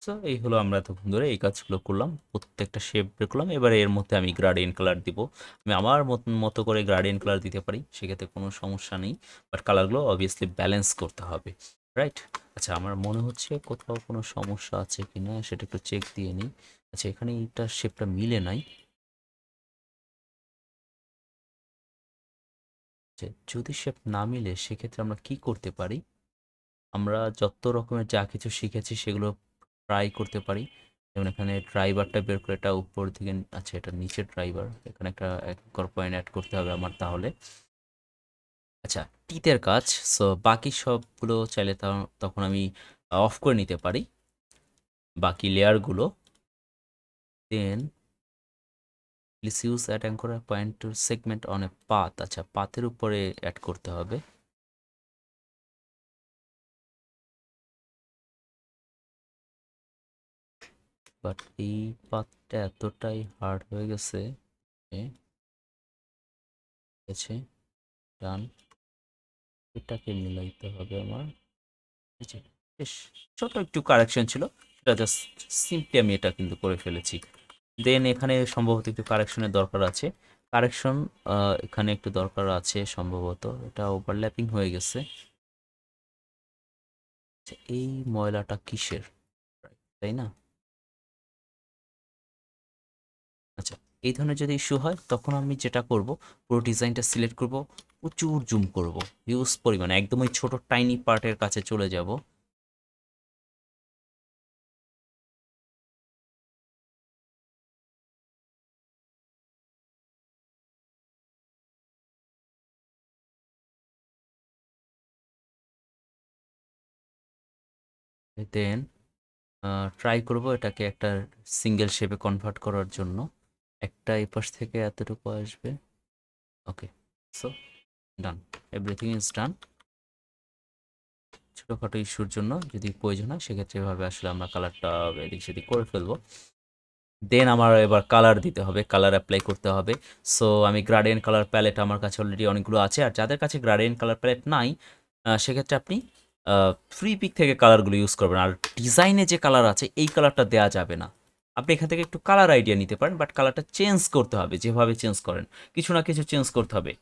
সো এই হলো আমরা এতক্ষণ ধরে এই কাজগুলো করলাম, প্রত্যেকটা শেপ বের করলাম। এবারে এর মধ্যে আমি গ্রাডিয়েন্ট কালার দিব। আমি আমার মতো করে গ্রাডিয়েন্ট কালার দিতে পারি, সেক্ষেত্রে কোনো সমস্যা নেই। বাট কালারগুলো অবভিয়াসলি ব্যালেন্স করতে হবে, রাইট? আচ্ছা, আমার মনে হচ্ছে কোথাও কোনো সমস্যা আছে কিনা সেটা একটু চেক দিয়ে নিই। আচ্ছা, এখানে এইটা শেপটা মিলে নাই। আচ্ছা, যদি শেপ না মিলে সেক্ষেত্রে আমরা কি করতে পারি? আমরা যত রকমের যা কিছু শিখেছি সেগুলো ট্রাই করতে পারি। যেমন এখানে ড্রাইভারটা বের করে এটা উপর দিকে, আচ্ছা এটা নিচের ড্রাইভার, এখানে একটা একর পয়েন্ট অ্যাড করতে হবে আমার তাহলে। আচ্ছা, টিতের কাজ। সো বাকি সবগুলো চাইলে তখন আমি অফ করে নিতে পারি বাকি লেয়ারগুলো। Then please use add anchor point to segment on a path. আচ্ছা, পাথের উপরে অ্যাড করতে হবে। বাট এই পাথটা এতটাই হার্ড হয়ে গেছে। গেছে, ডান। এটাকে মিলাইতে হবে আমার। এই যে, বেশ ছোট একটু কারেকশন ছিল, সেটা জাস্ট সিম্পলি আমি এটা কিন্তু করে ফেলেছি। দেন এখানে সম্ভবত একটু কারেকশনের দরকার আছে। কারেকশন এখানে একটু দরকার আছে সম্ভবত, এটা ওভারল্যাপিং হয়ে গেছে। আচ্ছা, এই ময়লাটা কিসের, তাই না? আচ্ছা, এই ধরনের যদি ইস্যু হয় তখন আমি যেটা করব, পুরো ডিজাইনটা সিলেক্ট করব, প্রচুর জুম করব, হিউজ পরিমাণে, একদম ওই ছোট টাইনি পার্টের কাছে চলে যাব। দেন ট্রাই করব এটাকে একটা সিঙ্গেল শেপে কনভার্ট করার জন্য। একটা এই পাশ থেকে এতটুকু আসবে। Okay, so done, everything is done. ছোটোখাটো ইস্যুর জন্য যদি প্রয়োজন হয় সেক্ষেত্রে এভাবে আসলে আমরা কালারটা এদিক সেদিক করে ফেলবো। দেন আমার এবার কালার দিতে হবে, কালার অ্যাপ্লাই করতে হবে। সো আমি গ্রাডিয়েন্ট কালার প্যালেট আমার কাছে অলরেডি অনেকগুলো আছে, আর যাদের কাছে গ্রাডিয়েন্ট কালার প্যালেট নাই সেক্ষেত্রে আপনি ফ্রি পিক থেকে কালারগুলো ইউজ করবেন। আর ডিজাইনে যে কালার আছে এই কালারটা দেওয়া যাবে না। আপনি এখান থেকে একটু কালার আইডিয়া নিতে পারেন, বাট কালারটা চেঞ্জ করতে হবে, যেভাবে চেঞ্জ করেন কিছু না কিছু চেঞ্জ করতে হবে।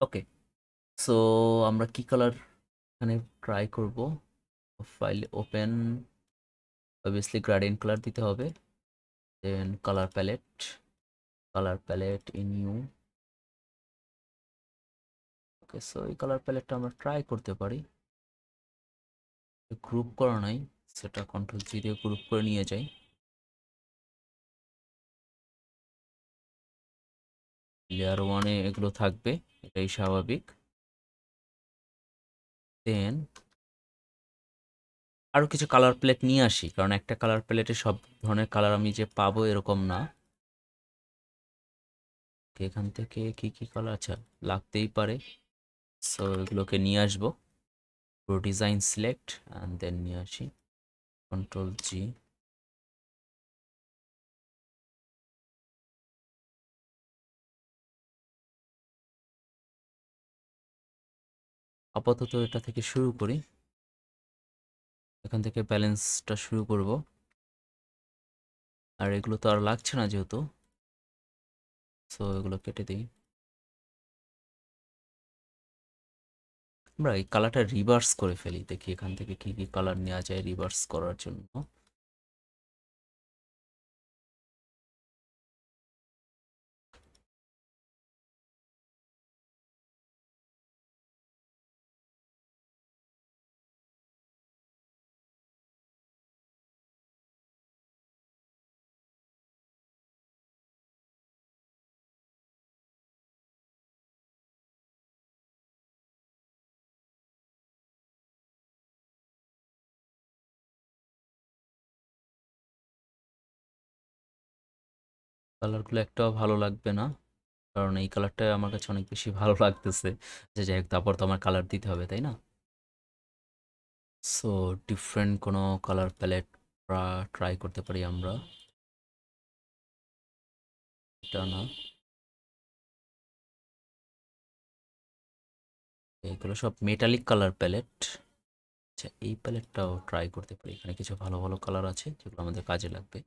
ওকে, সো আমরা কি কালার এখানে ট্রাই করব? File open, obviously gradient colour দিতে হবে। Then colour palette in new. Okay, so এই কালার প্যালেটটা আমরা ট্রাই করতে পারি। গ্রুপ করা নাই, সেটা কন্ট্রোল জি দিয়ে গ্রুপ করে নিয়ে যাই। লেয়ার ওয়ানে এগুলো থাকবে, এটাই স্বাভাবিক। দেন আরও কিছু কালার প্যালেট নিয়ে আসি, কারণ একটা কালার প্যালেটে সব ধরনের কালার আমি যে পাবো এরকম না। এখান থেকে কি কি কালার আচ্ছা লাগতেই পারে, সো এগুলোকে নিয়ে আসবো। পুরো ডিজাইন সিলেক্ট অ্যান্ড দেন নিয়ে আসি, কন্ট্রোল জি। আপাতত এটা থেকে শুরু করি, এখান থেকে ব্যালেন্সটা শুরু করব। আর এগুলো তো আর লাগছে না যেহেতু, সো এগুলো কেটে দিই। আমরা এই কালারটা রিভার্স করে ফেলি, দেখি এখান থেকে কি কি কালার নেওয়া যায় রিভার্স করার জন্য। কালারগুলো একটাও ভালো লাগবে না, কারণ এই কালারটা আমার কাছে অনেক বেশি ভালো লাগতেছে। যে যাই হোক, তারপর তো আমার কালার দিতে হবে, তাই না? সো ডিফারেন্ট কোনো কালার প্যালেট ট্রাই করতে পারি আমরা। এটা না, এগুলো সব মেটালিক কালার প্যালেট। আচ্ছা, এই প্যালেটটাও ট্রাই করতে পারি। এখানে কিছু ভালো ভালো কালার আছে যেগুলো আমাদের কাজে লাগবে।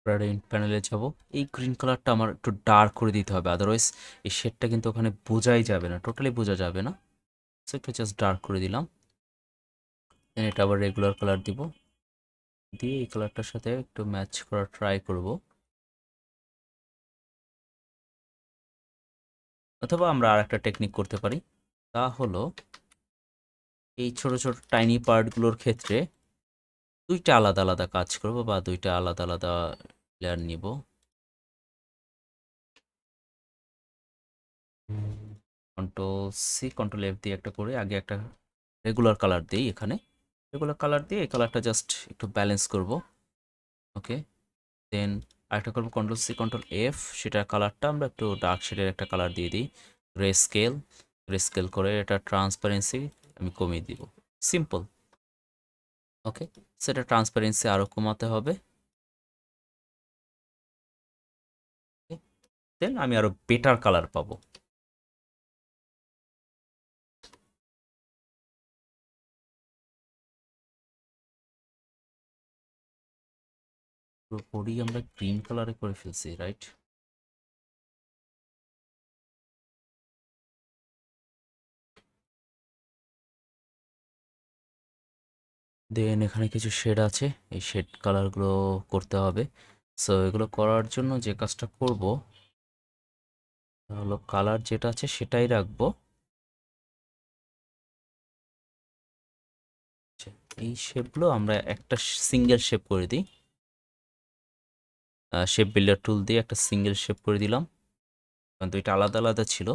গ্রেডিয়েন্ট প্যানেলে যাব। এই গ্রিন কালারটা আমার একটু ডার্ক করে দিতে হবে, আদারওয়াইজ এই শেডটা কিন্তু ওখানে বোঝাই যাবে না, টোটালি বোঝা যাবে না। সো একটু জাস্ট ডার্ক করে দিলাম। দেন এটা আবার রেগুলার কালার দিব, দিয়ে এই কালারটার সাথে একটু ম্যাচ করার ট্রাই করব। অথবা আমরা আর একটা টেকনিক করতে পারি, তা হলো এই ছোট ছোট টাইনি পার্টগুলোর ক্ষেত্রে দুইটা আলাদা আলাদা কাজ করব, বা দুইটা আলাদা আলাদা লেয়ার নিব। কন্ট্রোল সি কন্ট্রোল এফ দিয়ে একটা করে আগে একটা রেগুলার কালার দিই। এখানে রেগুলার কালার দিয়ে এই কালারটা জাস্ট একটু ব্যালেন্স করব। ওকে, দেন আরেকটা করবো কন্ট্রোল সি কন্ট্রোল এফ, সেটার কালারটা আমরা একটু ডার্ক শেডের একটা কালার দিয়ে দিই। গ্রে স্কেল করে এটা ট্রান্সপারেন্সি আমি কমিয়ে দিব। সিম্পল। ওকে, সেটা ট্রান্সপারেন্সি আরও কমাতে হবে। দেন আমি আরও বেটার কালার পাবো। পুরোপুরি আমরা গ্রিন কালারে করে ফেলছি, রাইট? দেন এখানে কিছু শেড আছে, এই শেড কালারগুলো করতে হবে। সো এগুলো করার জন্য যে কাজটা করব তা হলো কালার যেটা আছে সেটাই রাখবো। আচ্ছা, এই শেপগুলো আমরা একটা সিঙ্গেল শেপ করে দিই। শেপ বিল্ডার টুল দিয়ে একটা সিঙ্গেল শেপ করে দিলাম, কারণ দুইটা আলাদা আলাদা ছিল।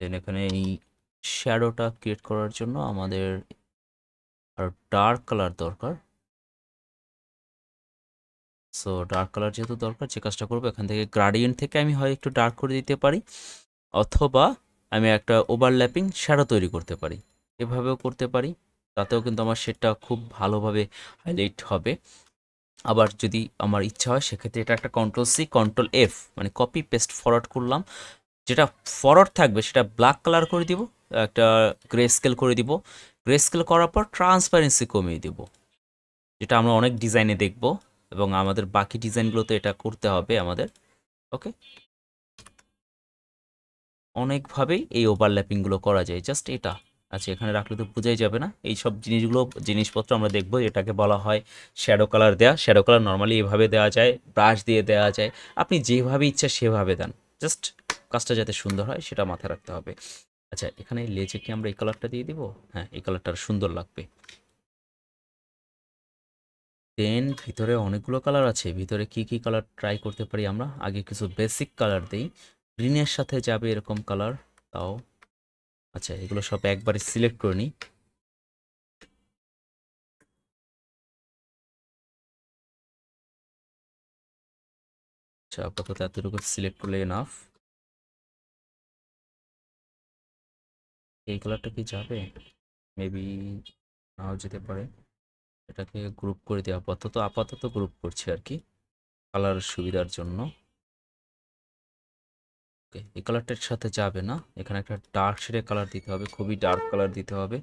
দেন এখানে এই শ্যাডোটা ক্রিয়েট করার জন্য আমাদের আর ডার্ক কালার দরকার। সো ডার্ক কালার যেহেতু দরকার, যে কাজটা করবো এখান থেকে গ্রাডিয়েন্ট থেকে আমি হয় একটু ডার্ক করে দিতে পারি, অথবা আমি একটা ওভারল্যাপিং শ্যাডো তৈরি করতে পারি, এভাবেও করতে পারি। তাতেও কিন্তু আমার শেডটা খুব ভালোভাবে হাইলাইট হবে। আবার যদি আমার ইচ্ছা হয় সেক্ষেত্রে এটা একটা কন্ট্রোল সি কন্ট্রোল এফ, মানে কপি পেস্ট ফরওয়ার্ড করলাম, যেটা ফরওয়ার্ড থাকবে সেটা ব্ল্যাক কালার করে দিব, একটা গ্রে স্কেল করে দিব। গ্রে স্কেল করার পর ট্রান্সপারেন্সি কমিয়ে দিব, যেটা আমরা অনেক ডিজাইনে দেখব, এবং আমাদের বাকি ডিজাইনগুলোতে এটা করতে হবে আমাদের। ওকে, অনেকভাবেই এই ওভারল্যাপিংগুলো করা যায়, জাস্ট এটা আচ্ছা এখানে রাখলে তো বোঝাই যাবে না। এই সব জিনিসপত্র আমরা দেখব, এটাকে বলা হয় শ্যাডো কালার দেয়া। শ্যাডো কালার নর্মালি এভাবে দেওয়া যায়, ব্রাশ দিয়ে দেওয়া যায়, আপনি যেভাবে ইচ্ছা সেভাবে দেন, জাস্ট কাজটা যাতে সুন্দর হয় সেটা মাথায় রাখতে হবে। আচ্ছা, এখানে লেজে কি আমরা এই কালারটা দিয়ে দিব? হ্যাঁ, এই কালারটা সুন্দর লাগবে। দেন ভিতরে অনেকগুলো কালার আছে, ভিতরে কি কি কালার ট্রাই করতে পারি আমরা? আগে কিছু বেসিক কালার দেই, গ্রিনের সাথে যাবে এরকম কালার। তাও আচ্ছা, এগুলো সব একবারে সিলেক্ট করে নিই। আচ্ছা, আপাতত এতটুকু সিলেক্ট করলে এনাফ। এই কালারটা কি যাবে? মেবি নাও যেতে পারে। এটাকে গ্রুপ করে দিই, আপাতত আপাতত গ্রুপ করছি আর কি, কালার সুবিধার জন্য। ওকে, এই কালারটার সাথে যাবে না, এখানে একটা ডার্ক শেডের কালার দিতে হবে, খুবই ডার্ক কালার দিতে হবে।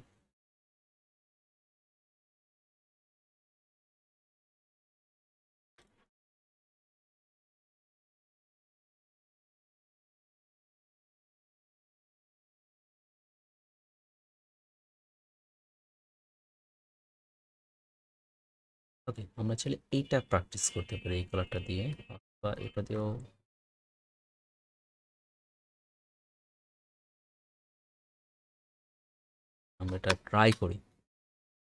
ওকে, আমরা চাইলে এইটা প্র্যাকটিস করতে পারি এই কালারটা দিয়ে, বা এটা দিয়েও আমরা এটা ট্রাই করি।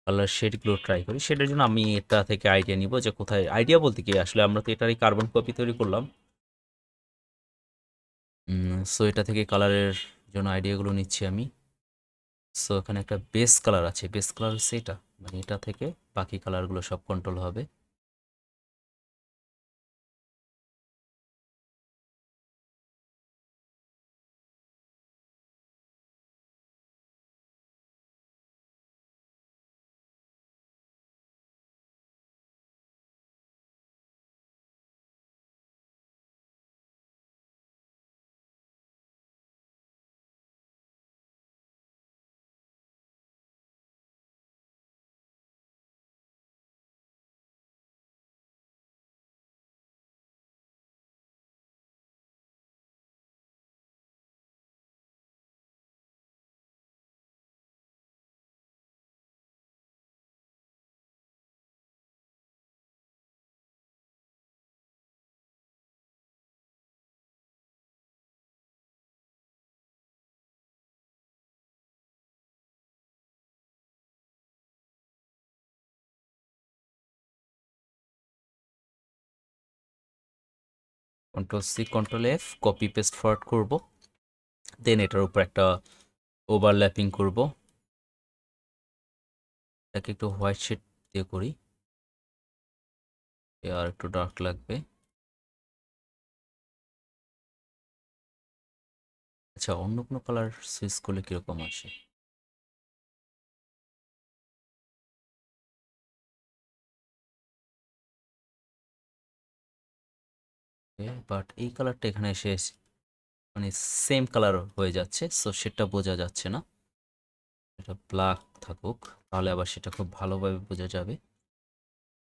কালার শেডগুলো ট্রাই করি, সেটার জন্য আমি এটা থেকে আইডিয়া নিব যে কোথায়, আইডিয়া বলতে কি আসলে আমরা তো এটারই কার্বন কপি তৈরি করলাম। সো এটা থেকে কালারের জন্য আইডিয়াগুলো নিচ্ছি আমি। সো এখানে একটা বেস কালার আছে, বেস কালার হচ্ছে এটা, মানে এটা থেকে বাকি কালারগুলো সব কন্ট্রোল হবে। Control C control F, copy paste forward করব, দেন এটার উপর একটা ওভারল্যাপিং করব। এটাকে একটু হোয়াইট শেড দিয়ে করি, আর একটু ডার্ক লাগবে। আচ্ছা, অন্য কোনো কালার সুইচ করলে কীরকম আসে? বাট এই কালারটা এখানে এসে মানে সেম কালার হয়ে যাচ্ছে, সো সেটা বোঝা যাচ্ছে না। এটা ব্ল্যাক থাকুক, তাহলে আবার সেটা খুব ভালোভাবে বোঝা যাবে।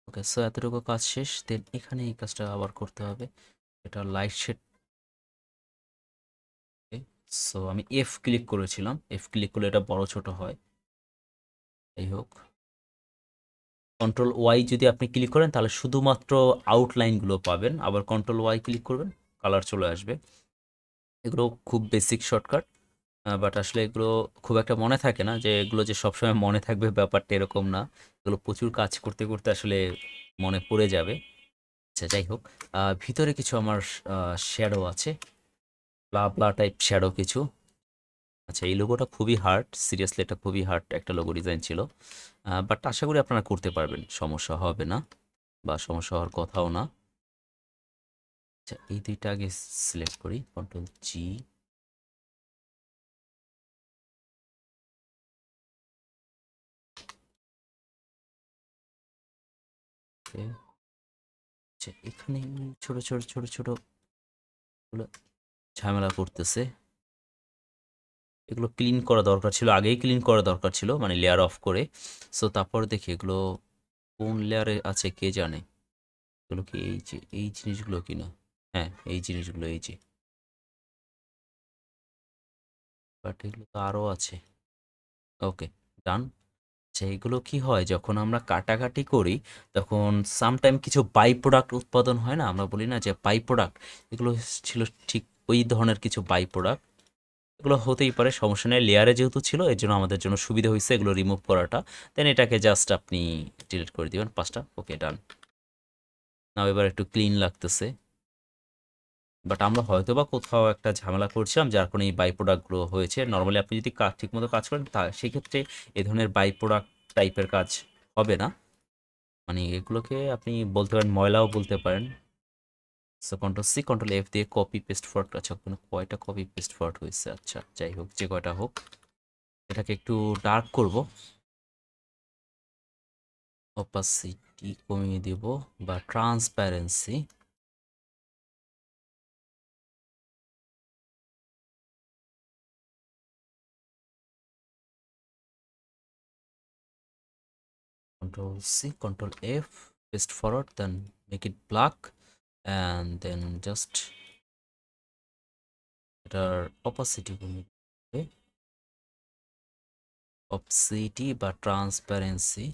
ওকে, সো এতটুকু কাজ শেষ, দেন এখানে এই কাজটা আবার করতে হবে। এটা লাইট শেড, সো আমি এফ ক্লিক করেছিলাম, এফ ক্লিক করলে এটা বড় ছোট হয়। যাই হোক, কন্ট্রোল ওয়াই যদি আপনি ক্লিক করেন তাহলে শুধুমাত্র আউটলাইনগুলো পাবেন, আবার কন্ট্রোল ওয়াই ক্লিক করবেন কালার চলে আসবে। এগুলো খুব বেসিক শর্টকাট, বাট আসলে এগুলো খুব একটা মনে থাকে না, যে এগুলো যে সবসময় মনে থাকবে ব্যাপারটা এরকম না। এগুলো প্রচুর কাজ করতে করতে আসলে মনে পড়ে যাবে। আচ্ছা, যাই হোক, ভিতরে কিছু আমার শ্যাডো আছে, ব্লা ব্লা টাইপ শ্যাডো কিছু। আচ্ছা, এই লোগোটা খুবই হার্ড, সিরিয়াসলি এটা খুবই হার্ড একটা লোগো ডিজাইন ছিল, বাট আশা করি আপনারা করতে পারবেন, সমস্যা হবে না, বা সমস্যা হওয়ার কথাও না। আচ্ছা, এই দুইটা আগে সিলেক্ট করি, কন্ট্রোল জি। আচ্ছা, এখানে ছোট ছোট ছোট ছোট গুলো ঝামেলা করতেছে, এগুলো ক্লিন করা দরকার ছিল, আগেই ক্লিন করা দরকার ছিল, মানে লেয়ার অফ করে। সো তারপর দেখি এগুলো কোন লেয়ারে আছে কে জানে। এগুলো কি এই যে এই জিনিসগুলো কি না? হ্যাঁ, এই জিনিসগুলো, এই যে, বাট এগুলো তো আরও আছে। ওকে, ডান। আচ্ছা, এগুলো কি হয় যখন আমরা কাটাকাটি করি, তখন সামটাইম কিছু বাই প্রোডাক্ট উৎপাদন হয় না, আমরা বলি না যে বাই প্রোডাক্ট, এগুলো ছিল ঠিক ওই ধরনের কিছু বাই প্রোডাক্ট। এগুলো হতেই পারে, সমস্যা নেই, লেয়ারে যেহেতু ছিল এর জন্য আমাদের জন্য সুবিধা হয়েছে এগুলো রিমুভ করাটা। দেন এটাকে জাস্ট আপনি ডিলিট করে দিবেন পাঁচটা। ওকে, ডান। নাও এবার একটু ক্লিন লাগতেছে, বাট আমরা হয়তো বা কোথাও একটা ঝামেলা করছিলাম যার কারণে এই বাই প্রোডাক্টগুলো হয়েছে। নর্মালি আপনি যদি কাজ ঠিকমতো কাজ করেন তা সেক্ষেত্রে এ ধরনের বাই প্রোডাক্ট টাইপের কাজ হবে না, মানে এগুলোকে আপনি বলতে পারেন ময়লাও বলতে পারেন। So control C control F দিয়ে কপি পেস্ট ফরওয়ার্ড, আচ্ছা কোনো কয়টা কপি পেস্ট ফরওয়ার্ড হয়েছে, আচ্ছা যাই হোক, যে কয়টা হোক, এটাকে একটু ডার্ক করব, অপাসিটি কমিয়ে দেব, বা transparency, control C control F, paste forward, then make it black, and then just এটার অপাসিটি কমিয়ে দেবে, অপসিটি বা ট্রান্সপারেন্সি,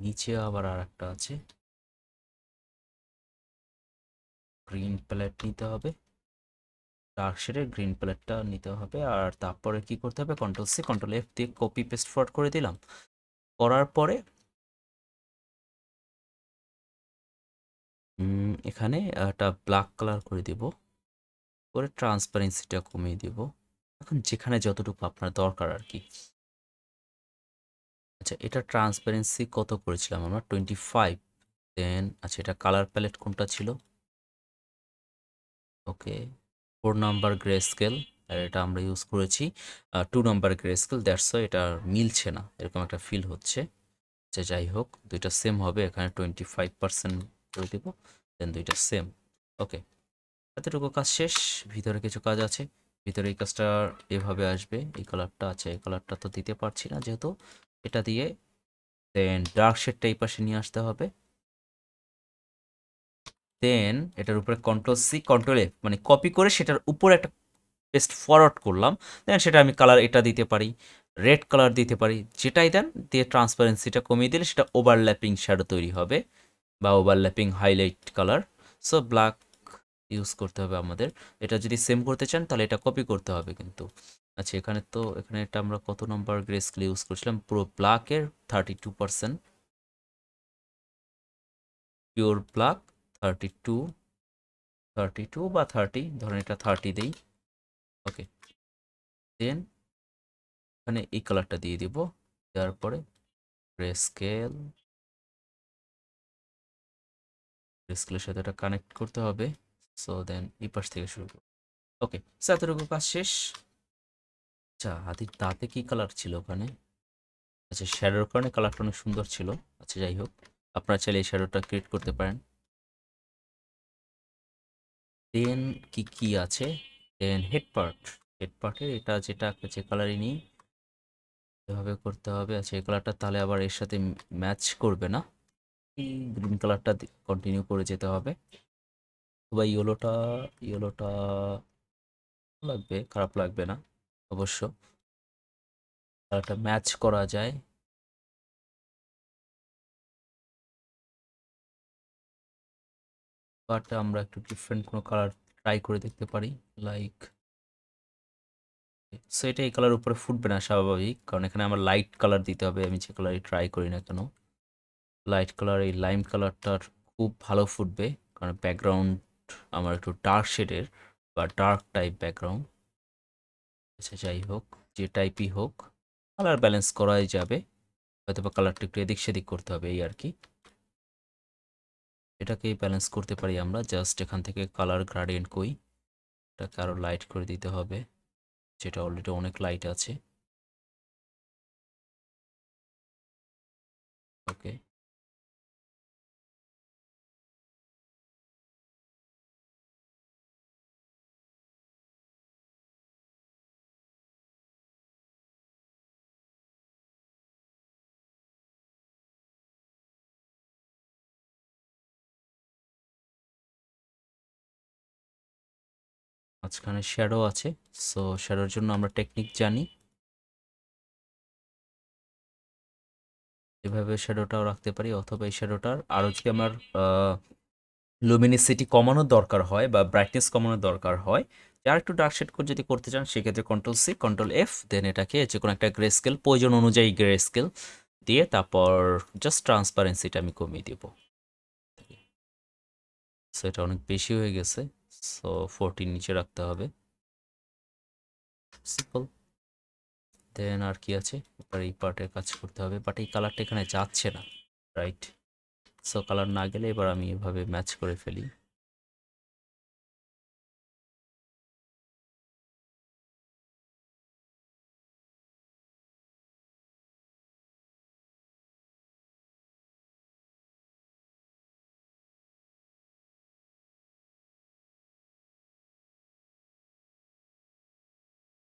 নিচে আবার আর একটা আছে, গ্রিন প্যালেট নিতে হবে, ডার্ক শেডের গ্রিন প্যালেটটা নিতে হবে। আর তারপরে কি করতে হবে, কন্ট্রোল সি কন্ট্রোল এফ দিয়ে কপি পেস্ট ফরওয়ার্ড করে দিলাম। করার পরে এখানে একটা ব্ল্যাক কালার করে দিব, করে ট্রান্সপারেন্সিটা কমিয়ে দিব, এখন যেখানে যতটুকু আপনার দরকার আর কি। আচ্ছা, এটা ট্রান্সপারেন্সি কত করেছিলাম আমরা, 25। দেন আচ্ছা, এটা কালার প্যালেট কোনটা ছিল, ওকে 4 নাম্বার গ্রে স্কেল, আর এটা আমরা ইউজ করেছি 2 number grey scale, that's why এটা মিলছে না, এরকম একটা ফিল হচ্ছে। আচ্ছা যাই হোক, দুইটা সেম হবে, এখানে 25% করে দেব, দেন দুইটা সেম। ওকে, এতটুকু কাজ শেষ। ভিতরে কিছু কাজ আছে, ভিতরে এই কাজটা এভাবে আসবে, এই কালারটা আছে, এই কালারটা তো দিতে পারছি না যেহেতু, এটা দিয়ে দেন ডার্ক শেডটা এই পাশে নিয়ে আসতে হবে। দেন এটার উপরে কন্ট্রোল সি কন্ট্রোল এফ মানে কপি করে সেটার উপরে একটা পেস্ট ফরওয়ার্ড করলাম। দেন সেটা আমি কালার এটা দিতে পারি, রেড কালার দিতে পারি, যেটাই দেন দিয়ে ট্রান্সপারেন্সিটা কমিয়ে দিলে সেটা ওভারল্যাপিং শ্যাডো তৈরি হবে বা overlapping highlight colour. So black use করতে হবে আমাদের। এটা যদি সেম করতে চান তাহলে এটা কপি করতে হবে কিন্তু। আচ্ছা, এখানে তো এখানে এটা আমরা কত নম্বর গ্রে স্কেল ইউজ করছিলাম, পুরো ব্ল্যাকের 32%, পিওর ব্ল্যাক 32, 32 বা 30, ধরেন এটা 30 দেই। ওকে, দেন এখানে এই কালারটা দিয়ে দিব, দেওয়ার পরে গ্রে স্কেল, গ্রে স্কেলের সাথে এটা কানেক্ট করতে হবে। সো দেন এই পাশ থেকে শুরু করব। ওকে, সো এতটুকু কাজ শেষ। আচ্ছা, হাতির দাঁতে কি কালার ছিল ওখানে, আচ্ছা শ্যাডোর কারণে কালারটা অনেক সুন্দর ছিল। আচ্ছা যাই হোক, আপনারা চাইলে এই শ্যাডোটা ক্রিয়েট করতে পারেন। দেন কি কি আছে, দেন হেড পার্ট, হেড পার্টের এটা যেটা যে কালারই নিই এভাবে করতে হবে। আচ্ছা, এই কালারটা তাহলে আবার এর সাথে ম্যাচ করবে না, এই গ্রিন কালারটা কন্টিনিউ করে যেতে হবে। বা ইয়েলোটা, ইয়েলোটা লাগবে, খারাপ লাগবে না অবশ্য, কালারটা ম্যাচ করা যায়। বাট আমরা একটু ডিফারেন্ট কোনো কালার ট্রাই করে দেখতে পারি, লাইক সো এটা এই কালার উপরে ফুটবে না স্বাভাবিক, কারণ এখানে আমার লাইট কালার দিতে হবে, আমি যে কালারই ট্রাই করি না কেন। লাইট কালার এই লাইম কালারটার খুব ভালো ফুটবে, কারণ ব্যাকগ্রাউন্ড আমার একটু ডার্ক শেডের বা ডার্ক টাইপ ব্যাকগ্রাউন্ড। আচ্ছা যাই হোক, যে টাইপই হোক কালার ব্যালেন্স করাই যাবে, হয়তো বা কালারটা একটু এদিক সেদিক করতে হবে এই আর কি। এটাকেই ব্যালেন্স করতে পারি আমরা, জাস্ট এখান থেকে কালার গ্রাডিয়েন্ট কই, এটাকে আরও লাইট করে দিতে হবে, যেটা অলরেডি অনেক লাইট আছে। ওকে, মাঝখানে শ্যাডো আছে, সো শ্যাডোর জন্য আমরা টেকনিক জানি, এভাবে শ্যাডোটাও রাখতে পারি, অথবা এই শ্যাডোটার আরও যদি আমার লুমিনিসিটি কমানোর দরকার হয় বা ব্রাইটনেস কমানোর দরকার হয়, আর একটু ডার্ক শেড করে যদি করতে চান সেক্ষেত্রে কন্ট্রোল সি কন্ট্রোল এফ, দেন এটাকে যে কোনো একটা গ্রে স্কেল প্রয়োজন অনুযায়ী গ্রে স্কেল দিয়ে তারপর জাস্ট ট্রান্সপারেন্সিটা আমি কমিয়ে দিব। সো এটা অনেক বেশি হয়ে গেছে, সো 40 নিচে রাখতে হবে, সিম্পল। দেন আর কি আছে, এবার এই পার্টের কাজ করতে হবে, বাট এই কালারটা এখানে যাচ্ছে না, রাইট। সো কালার না গেলে এবার আমি এভাবে ম্যাচ করে ফেলি।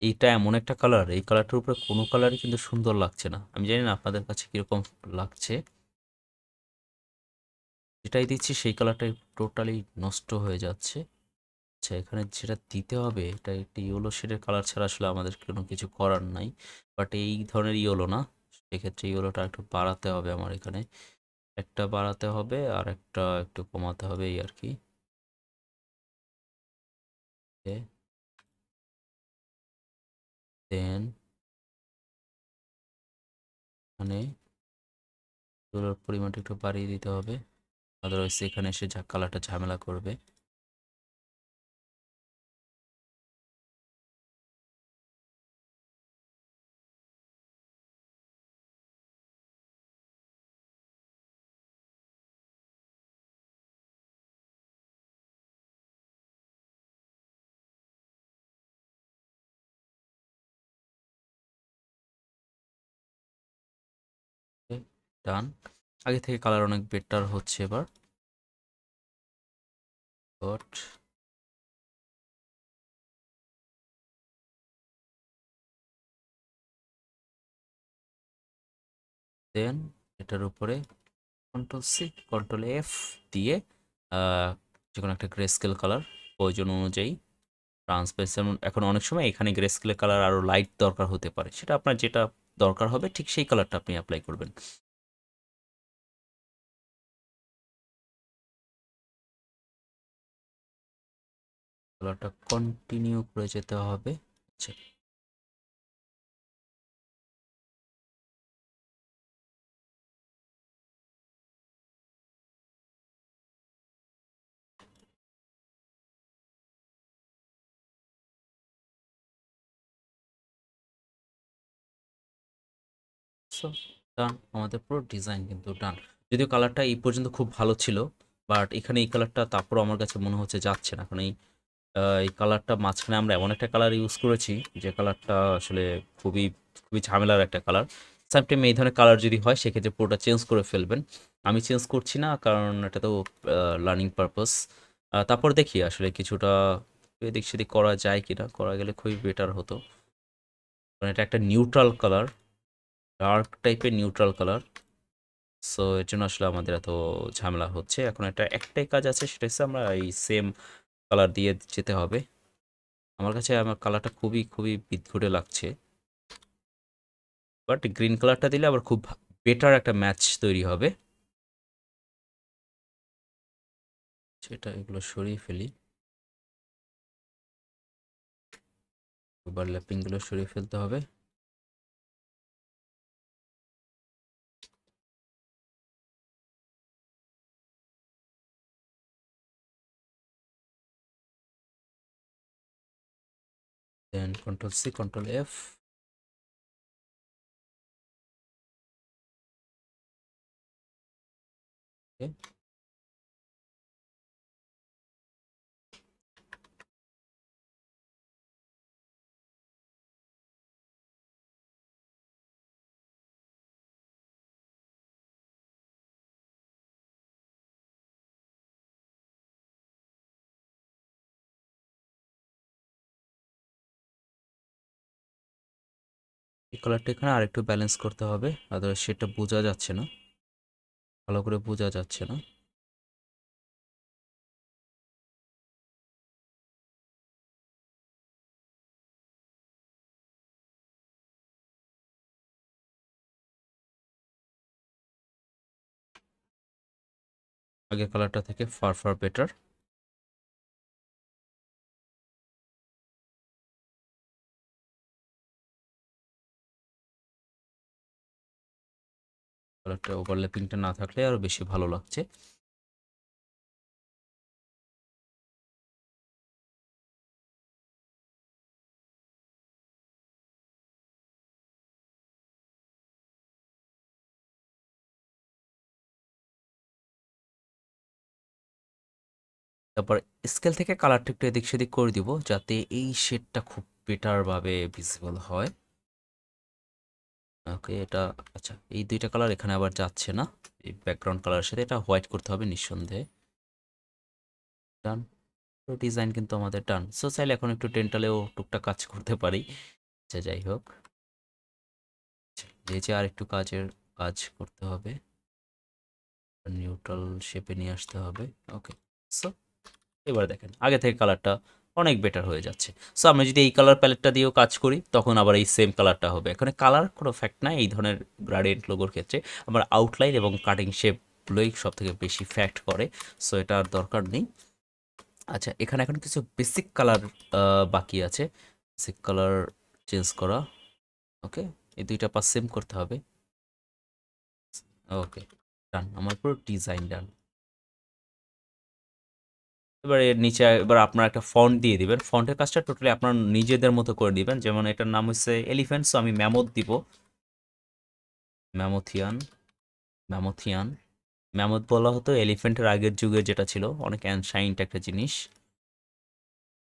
এইটা এমন একটা কালার, এই কালারটার উপরে কোনো কালারই কিন্তু সুন্দর লাগছে না, আমি জানি না আপনাদের কাছে কীরকম লাগছে। যেটাই দিচ্ছি সেই কালারটাই টোটালি নষ্ট হয়ে যাচ্ছে। আচ্ছা, এখানে যেটা দিতে হবে এটা একটি ইয়েলো শেডের কালার ছাড়া আসলে আমাদের কোনো কিছু করার নাই, বাট এই ধরনের ইয়েলো না, সেক্ষেত্রে ইয়েলোটা একটু বাড়াতে হবে আমার এখানে, একটা বাড়াতে হবে আর একটা একটু কমাতে হবে এই আর কি। দেন মানে ইয়েলোর পরিমাণটা একটু বাড়িয়ে দিতে হবে, আদারওয়াইজ এখানে এসে যা কালারটা ঝামেলা করবে। ডান, আগে থেকে কালার অনেক বেটার হচ্ছে এবার। বাট দেন এটার উপরে কন্ট্রোল-C কন্ট্রোল-F দিয়ে যে কোনো একটা গ্রে স্কেল কালার প্রয়োজন অনুযায়ী ট্রান্সপারেন্সি। এখন অনেক সময় এখানে গ্রে স্কেলের কালার আরও লাইট দরকার হতে পারে, সেটা আপনার যেটা দরকার হবে ঠিক সেই কালারটা আপনি অ্যাপ্লাই করবেন। কালারটা কন্টিনিউ করে যেতে হবে। আচ্ছা, সো ডান, আমাদের পুরো ডিজাইন কিন্তু ডান। যদিও কালারটা এই পর্যন্ত খুব ভালো ছিল, বাট এখানে এই কালারটা তারপর আমার কাছে মনে হচ্ছে যাচ্ছে না, কারণ এই কালারটা মাঝখানে আমরা এমন একটা কালার ইউজ করেছি যে কালারটা আসলে খুবই খুবই ঝামেলার একটা কালার। সামটাইম এই ধরনের কালার যদি হয় সেক্ষেত্রে পুরোটা চেঞ্জ করে ফেলবেন। আমি চেঞ্জ করছি না, কারণ এটা তো লার্নিং পারপাস। তারপর দেখি আসলে কিছুটা এদিক সেদিক করা যায় কিনা, করা গেলে খুবই বেটার হতো, কারণ এটা একটা নিউট্রাল কালার, ডার্ক টাইপের নিউট্রাল কালার। সো এর জন্য আসলে আমাদের এত ঝামেলা হচ্ছে। এখন এটা একটাই কাজ আছে, সেটা হচ্ছে আমরা এই সেম কালার দিয়ে যেতে হবে। আমার কাছে আমার কালারটা খুবই খুবই বিদঘুটে লাগছে, বাট গ্রিন কালারটা দিলে আবার খুব বেটার একটা ম্যাচ তৈরি হবে। সেটা এগুলো সরিয়ে ফেলি, ওভারল্যাপিংগুলো সরিয়ে ফেলতে হবে। দেন কন্ট্রোল-C কন্ট্রোল-F। এই কালারটা এখানে আরেকটু ব্যালেন্স করতে হবে, আদারওয়াইজ সেটা বোঝা যাচ্ছে না, ভালো করে বোঝা যাচ্ছে না। আগের কালারটা থেকে ফার ফার বেটার। কালারটা ওভারল্যাপিংটা না থাকলে আরও বেশি ভালো লাগছে। তারপর স্কেল থেকে কালারটা একটু এদিক সেদিক করে দিব, যাতে এই শেডটা খুব বেটারভাবে ভিজিবল হয়। ওকে, এটা আচ্ছা, এই দুইটা কালার এখানে আবার যাচ্ছে না, এই ব্যাকগ্রাউন্ড কালারের সাথে এটা হোয়াইট করতে হবে নিঃসন্দেহে। ডান, তো ডিজাইন কিন্তু আমাদের ডান। সো চাইলে এখন একটু ডেন্টালেও টুকটাক কাজ করতে পারি। আচ্ছা, যাই হোক, এই যে আর একটু কাজ করতে হবে, নিউট্রাল শেপে নিয়ে আসতে হবে। ওকে, সো এবার দেখেন আগে থেকে কালারটা অনেক বেটার হয়ে যাচ্ছে। সো আমরা যদি এই কালার প্যালেটটা দিয়েও কাজ করি তখন আবার এই সেম কালারটা হবে। এখানে কালার কোনো ফ্যাক্ট না এই ধরনের গ্রাডিয়েন্ট লোগোর ক্ষেত্রে। আমার আউটলাইন এবং কাটিং শেপগুলোই সবথেকে বেশি ফ্যাক্ট করে। সো এটা আর দরকার নেই। আচ্ছা, এখানে এখন কিছু বেসিক কালার বাকি আছে। বেসিক কালার চেঞ্জ করা। ওকে, এই দুইটা পাস সেম করতে হবে। ওকে, ডান। আমার পুরো ডিজাইন ডান। এবার এর নিচে এবার আপনার একটা ফন্ট দিয়ে দিবেন। ফন্টের কাজটা টোটালি আপনার নিজেদের মতো করে দিবেন। যেমন এটার নাম হচ্ছে এলিফ্যান্ট, সো আমি ম্যামথ দিব। ম্যামথিয়ান, ম্যামথিয়ান। ম্যামথ বলা হতো এলিফ্যান্টের আগের যুগে, যেটা ছিল অনেক অ্যানশাইন্ট একটা জিনিস।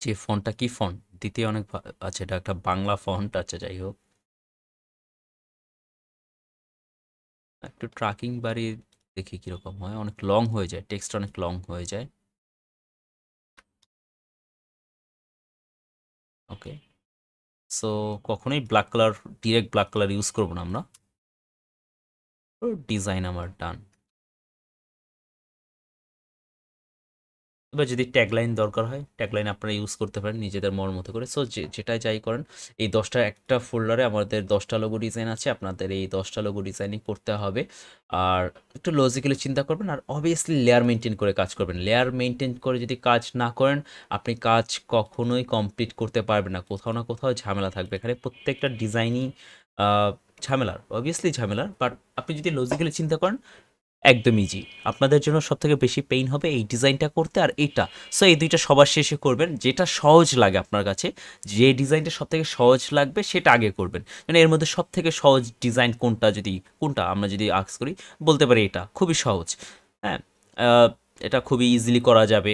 যে ফন্টটা কি ফন্ট দিতে অনেক আচ্ছা, এটা একটা বাংলা ফন্ট। আচ্ছা, যাই হোক, একটু ট্র্যাকিং বাড়ি দেখি কিরকম হয়। অনেক লং হয়ে যায়, টেক্সট অনেক লং হয়ে যায়। ওকে, সো কখনোই black colour, direct black colour use করবো না আমরা। ডিজাইন আমার ডান। এবার যদি ট্যাগলাইন দরকার হয়, ট্যাগলাইন আপনারা ইউজ করতে পারেন নিজেদের মন মতো করে। সো যেটাই যাই করেন, এই 10টা একটা ফোল্ডারে আমাদের 10টা লোগো ডিজাইন আছে। আপনাদের এই 10টা লোগো ডিজাইনই করতে হবে। আর একটু লজিক্যালি চিন্তা করবেন, আর অবভিয়াসলি লেয়ার মেনটেন করে কাজ করবেন। লেয়ার মেনটেন করে যদি কাজ না করেন, আপনি কাজ কখনোই কমপ্লিট করতে পারবেন না। কোথাও না কোথাও ঝামেলা থাকবে। এখানে প্রত্যেকটা ডিজাইনই ঝামেলার, অবভিয়াসলি ঝামেলার। বাট আপনি যদি লজিক্যালি চিন্তা করেন, একদম ইজি। আপনাদের জন্য সবথেকে বেশি পেইন হবে এই ডিজাইনটা করতে আর এইটা। সো এই দুইটা সবার শেষে করবেন, যেটা সহজ লাগে আপনার কাছে। যে ডিজাইনটা সবথেকে সহজ লাগবে সেটা আগে করবেন। মানে এর মধ্যে সবথেকে সহজ ডিজাইন কোনটা, যদি কোনটা আমরা যদি আস্ক করি, বলতে পারি এটা খুবই সহজ। হ্যাঁ, আহ, এটা খুবই ইজিলি করা যাবে।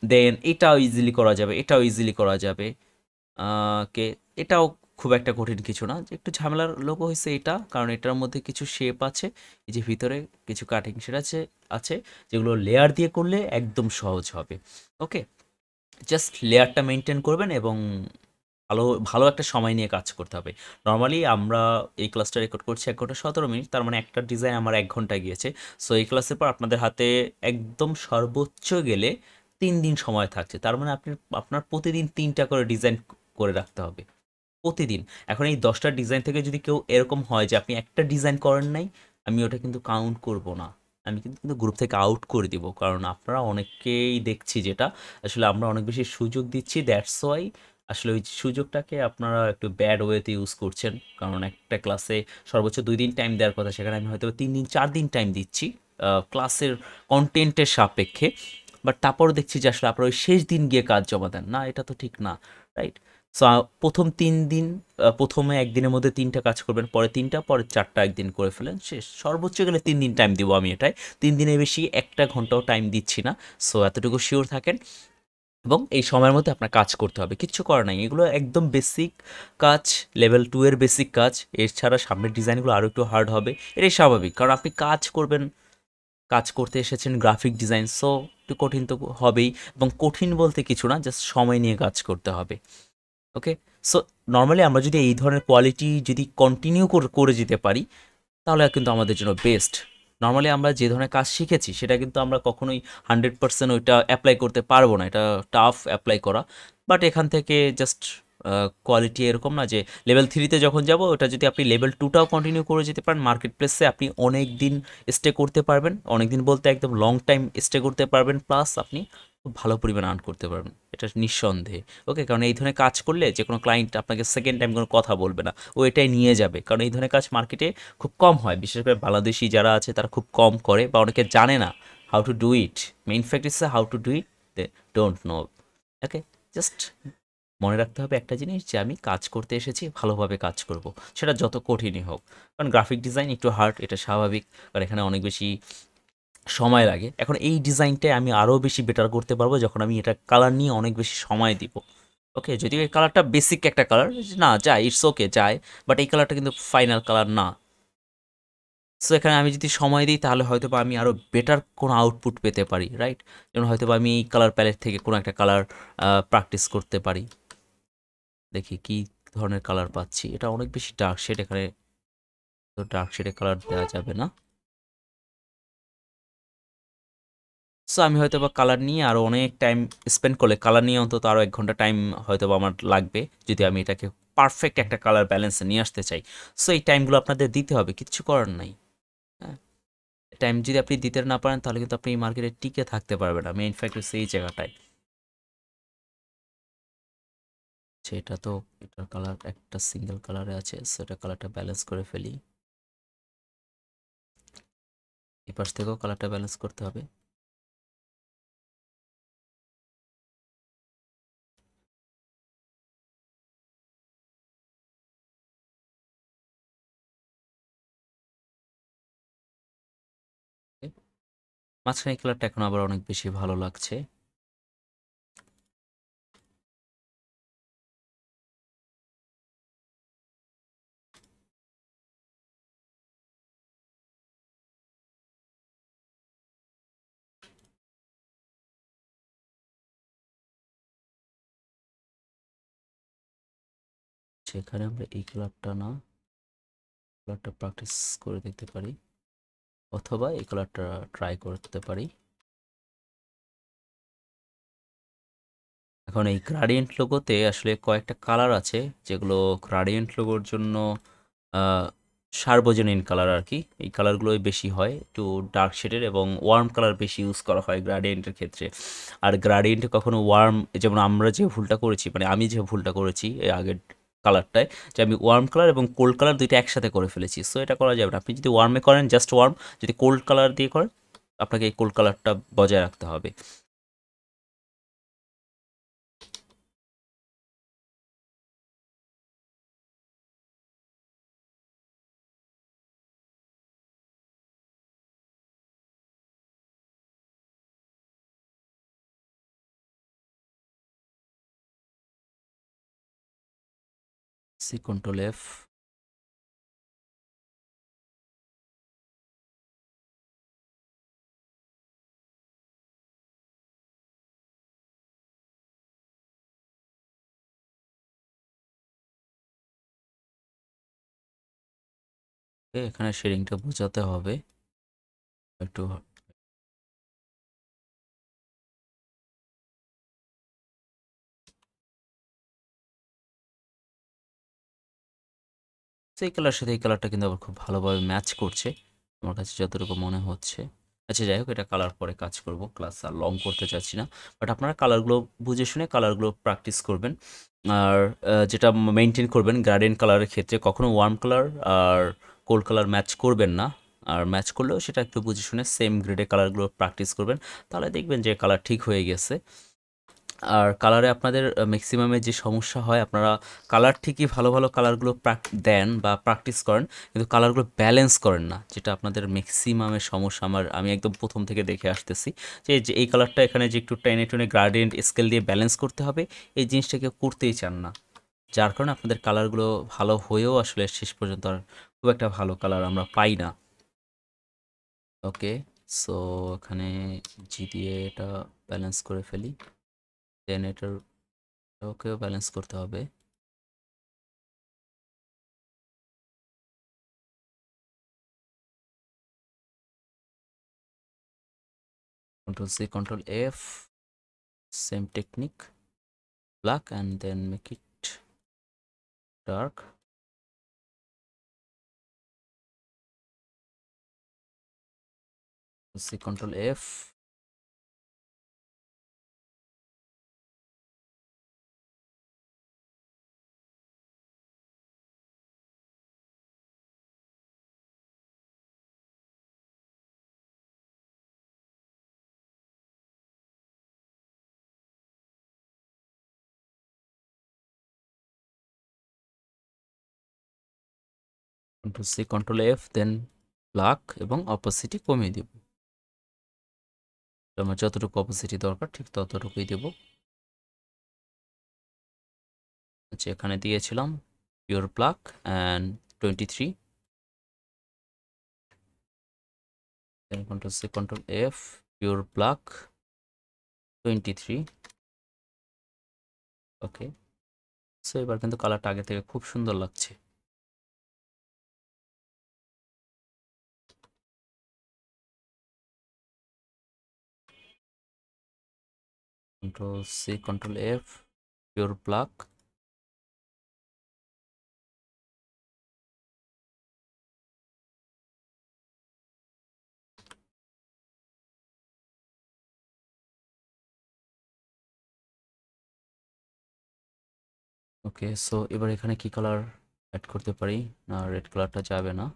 দেন এটাও ইজিলি করা যাবে, এটাও ইজিলি করা যাবে। কে এটাও খুব একটা কঠিন কিছু না। যে একটু ঝামেলার লোগো হয়েছে এটা, কারণ এটার মধ্যে কিছু শেপ আছে, এই যে ভিতরে কিছু কাটিং শেড আছে আছে যেগুলো লেয়ার দিয়ে করলে একদম সহজ হবে। ওকে, জাস্ট লেয়ারটা মেনটেন করবেন এবং ভালো ভালো একটা সময় নিয়ে কাজ করতে হবে। নর্মালি আমরা এই ক্লাসটা রেকর্ড করছি 1 ঘন্টা 17 মিনিট, তার মানে একটা ডিজাইন আমার 1 ঘন্টা গিয়েছে। সো এই ক্লাসের পর আপনাদের হাতে একদম সর্বোচ্চ গেলে 3 দিন সময় থাকছে। তার মানে আপনি আপনার প্রতিদিন 3টা করে ডিজাইন করে রাখতে হবে প্রতিদিন। এখন এই 10টা ডিজাইন থেকে যদি কেউ এরকম হয় যে আপনি একটা ডিজাইন করেন নাই, আমি ওটা কিন্তু কাউন্ট করব না। আমি কিন্তু গ্রুপ থেকে আউট করে দিব, কারণ আপনারা অনেককেই দেখছি যেটা আসলে আমরা অনেক বেশি সুযোগ দিচ্ছি। দ্যাটস ওয়াই আসলে ওই সুযোগটাকে আপনারা একটু ব্যাড ওয়েতে ইউজ করছেন। কারণ একটা ক্লাসে সর্বোচ্চ 2 দিন টাইম দেওয়ার কথা, সেখানে আমি হয়তো 3 দিন 4 দিন টাইম দিচ্ছি ক্লাসের কন্টেন্টের সাপেক্ষে। বাট তারপরও দেখছি যে আসলে আপনারা ওই শেষ দিন গিয়ে কাজ জমা দেন না, এটা তো ঠিক না, রাইট? সো প্রথম 3 দিন, প্রথমে একদিনের মধ্যে 3টা কাজ করবেন, পরে 3টা, পরে 4টা একদিন করে ফেলেন, শেষ। সর্বোচ্চ গেলে 3 দিন টাইম দিব আমি এটাই। 3 দিনের বেশি 1 ঘন্টাও টাইম দিচ্ছি না। সো এতটুকু শিওর থাকেন, এবং এই সময়ের মধ্যে আপনার কাজ করতে হবে, কিচ্ছু করার নাই। এগুলো একদম বেসিক কাজ, লেভেল 2 এর বেসিক কাজ। এছাড়া সামনের ডিজাইনগুলো আরও একটু হার্ড হবে, এটাই স্বাভাবিক। কারণ আপনি কাজ করবেন, কাজ করতে এসেছেন গ্রাফিক ডিজাইন, সো একটু কঠিন তো হবেই। এবং কঠিন বলতে কিছু না, জাস্ট সময় নিয়ে কাজ করতে হবে। ওকে, সো নর্মালি আমরা যদি এই ধরনের কোয়ালিটি যদি কন্টিনিউ করে যেতে পারি, তাহলে কিন্তু আমাদের জন্য বেস্ট। নর্মালি আমরা যে ধরনের কাজ শিখেছি সেটা কিন্তু আমরা কখনোই 100% ওইটা অ্যাপ্লাই করতে পারবো না, এটা টাফ অ্যাপ্লাই করা। বাট এখান থেকে জাস্ট কোয়ালিটি এরকম না যে লেভেল 3-তে যখন যাব, ওটা যদি আপনি লেভেল 2টাও কন্টিনিউ করে যেতে পারেন, মার্কেট প্লেসে আপনি অনেক দিন স্টে করতে পারবেন। অনেক দিন বলতে একদম লং টাইম স্টে করতে পারবেন, প্লাস আপনি খুব ভালো পরিমাণ আর্ন করতে পারবেন, এটা নিঃসন্দেহে। ওকে, কারণ এই ধরনের কাজ করলে যে কোনো ক্লায়েন্ট আপনাকে সেকেন্ড টাইম কোনো কথা বলবে না, ও এটাই নিয়ে যাবে। কারণ এই ধরনের কাজ মার্কেটে খুব কম হয়, বিশেষ করে বাংলাদেশি যারা আছে তারা খুব কম করে বা অনেকে জানে না how to do it. Main fact is how to do it, they don't know. Okay, just মনে রাখতে হবে একটা জিনিস, যে আমি কাজ করতে এসেছি, ভালোভাবে কাজ করব, সেটা যত কঠিনই হোক। কারণ গ্রাফিক ডিজাইন একটু হার্ড, এটা স্বাভাবিক, কারণ এখানে অনেক বেশি সময় লাগে। এখন এই ডিজাইনটাই আমি আরও বেশি বেটার করতে পারবো যখন আমি এটা কালার নিয়ে অনেক বেশি সময় দিব। ওকে, যদিও এই কালারটা বেসিক একটা কালার, না যায়, ইটস ওকে যায়, বাট এই কালারটা কিন্তু ফাইনাল কালার না। সো এখানে আমি যদি সময় দিই, তাহলে হয়তো বা আমি আরও বেটার কোনো আউটপুট পেতে পারি, রাইট? যেমন হয়তো বা আমি এই কালার প্যালেট থেকে কোনো একটা কালার প্র্যাকটিস করতে পারি। দেখি কি ধরনের কালার পাচ্ছি। এটা অনেক বেশি ডার্ক শেড, এখানে তো ডার্ক শেডে কালার দেওয়া যাবে না। সো আমি হয়তোবা কালার নিয়ে আরও অনেক টাইম স্পেন্ড করলে, কালার নিয়ে অন্তত আরও ১ ঘন্টা টাইম হয়তোবা আমার লাগবে, যদি আমি এটাকে পারফেক্ট একটা কালার ব্যালেন্সে নিয়ে আসতে চাই। সো এই টাইমগুলো আপনাদের দিতে হবে, কিচ্ছু করার নাই। হ্যাঁ? টাইম যদি আপনি দিতে না পারেন তাহলে কিন্তু আপনি এই মার্কেটে টিকে থাকতে পারবেন না। মেইন ফ্যাক্ট হচ্ছে এই জায়গাটায়। সেটা তো, এটার কালার একটা সিঙ্গেল কালারে আছে, সো এটা কালারটা ব্যালেন্স করে ফেলি। এই পাশ থেকেও কালারটা ব্যালেন্স করতে হবে। মাঝখানে এই কালারটা এখন আবার অনেক বেশি ভালো লাগছে। সেখানে আমরা এই কালারটা না, কালারটা প্র্যাকটিস করে দেখতে পারি, অথবা এই কালারটা ট্রাই করতে পারি। এখন এই গ্রাডিয়েন্ট লোগোতে আসলে কয়েকটা কালার আছে, যেগুলো গ্রাডিয়েন্ট লোগোর জন্য আহ, সার্বজনীন কালার আর কি। এই কালারগুলোই বেশি হয়, একটু ডার্ক শেডের এবং ওয়ার্ম কালার বেশি ইউজ করা হয় গ্রাডিয়েন্টের ক্ষেত্রে। আর গ্রাডিয়েন্টে কখনো ওয়ার্ম, যেমন আমরা যে ভুলটা করেছি, মানে আমি যে ভুলটা করেছি এই আগের কালারটায়, যে আমি ওয়ার্ম কালার এবং কোল্ড কালার দুইটা একসাথে করে ফেলেছি। সো এটা করা যাবে না। আপনি যদি ওয়ার্মে করেন জাস্ট ওয়ার্ম, যদি কোল্ড কালার দিয়ে করেন আপনাকে এই কোল্ড কালারটা বজায় রাখতে হবে। C control F. এখানে শেডিংটা বোঝাতে হবে একটু। তো এই কালার সাথে এই কালারটা কিন্তু আবার খুব ভালোভাবে ম্যাচ করছে আমার কাছে যতটুকু মনে হচ্ছে। আচ্ছা যাই হোক, এটা কালার পরে কাজ করব, ক্লাস আর লং করতে চাচ্ছি না। বাট আপনারা কালারগুলো বুঝে শুনে কালারগুলো প্র্যাকটিস করবেন। আর যেটা মেনটেন করবেন, গ্রাডিয়েন্ট কালারের ক্ষেত্রে কখনো ওয়ার্ম কালার আর কোল্ড কালার ম্যাচ করবেন না। আর ম্যাচ করলেও সেটা একটু বুঝে শুনে সেম গ্রেডে কালারগুলো প্র্যাকটিস করবেন, তাহলে দেখবেন যে কালার ঠিক হয়ে গেছে। আর কালারে আপনাদের ম্যাক্সিমামে যে সমস্যা হয়, আপনারা কালার ঠিকই ভালো ভালো কালারগুলো দেন বা প্র্যাকটিস করেন, কিন্তু কালারগুলো ব্যালেন্স করেন না, যেটা আপনাদের ম্যাক্সিমামের সমস্যা। আমি একদম প্রথম থেকে দেখে আসতেছি যে এই কালারটা এখানে যে একটু টেনে টেনে গ্রাডিয়েন্ট স্কেল দিয়ে ব্যালেন্স করতে হবে, এই জিনিসটা কেউ করতেই চান না। যার কারণে আপনাদের কালারগুলো ভালো হয়েও আসলে শেষ পর্যন্ত আর খুব একটা ভালো কালার আমরা পাই না। ওকে, সো এখানে জি দিয়ে এটা ব্যালেন্স করে ফেলি, দেন এটার ওকেও ব্যালেন্স করতে হবে। Control C, Control F, same technique, black and then make it dark. C, Control F, Control C, Control F, then black এবং opacity কমিয়ে দেব। আমার যতটুকু opacity দরকার ঠিক ততটুকুই দেব। আচ্ছা, এখানে দিয়েছিলাম pure black and 23, then Control C, Control F, pure black 23। Okay, so এবার কিন্তু কালারটা আগে থেকে খুব সুন্দর লাগছে। Control C, Control F, pure black. ওকে, সো এবার এখানে কি কালার অ্যাড করতে পারি? না, রেড কালারটা যাবে না।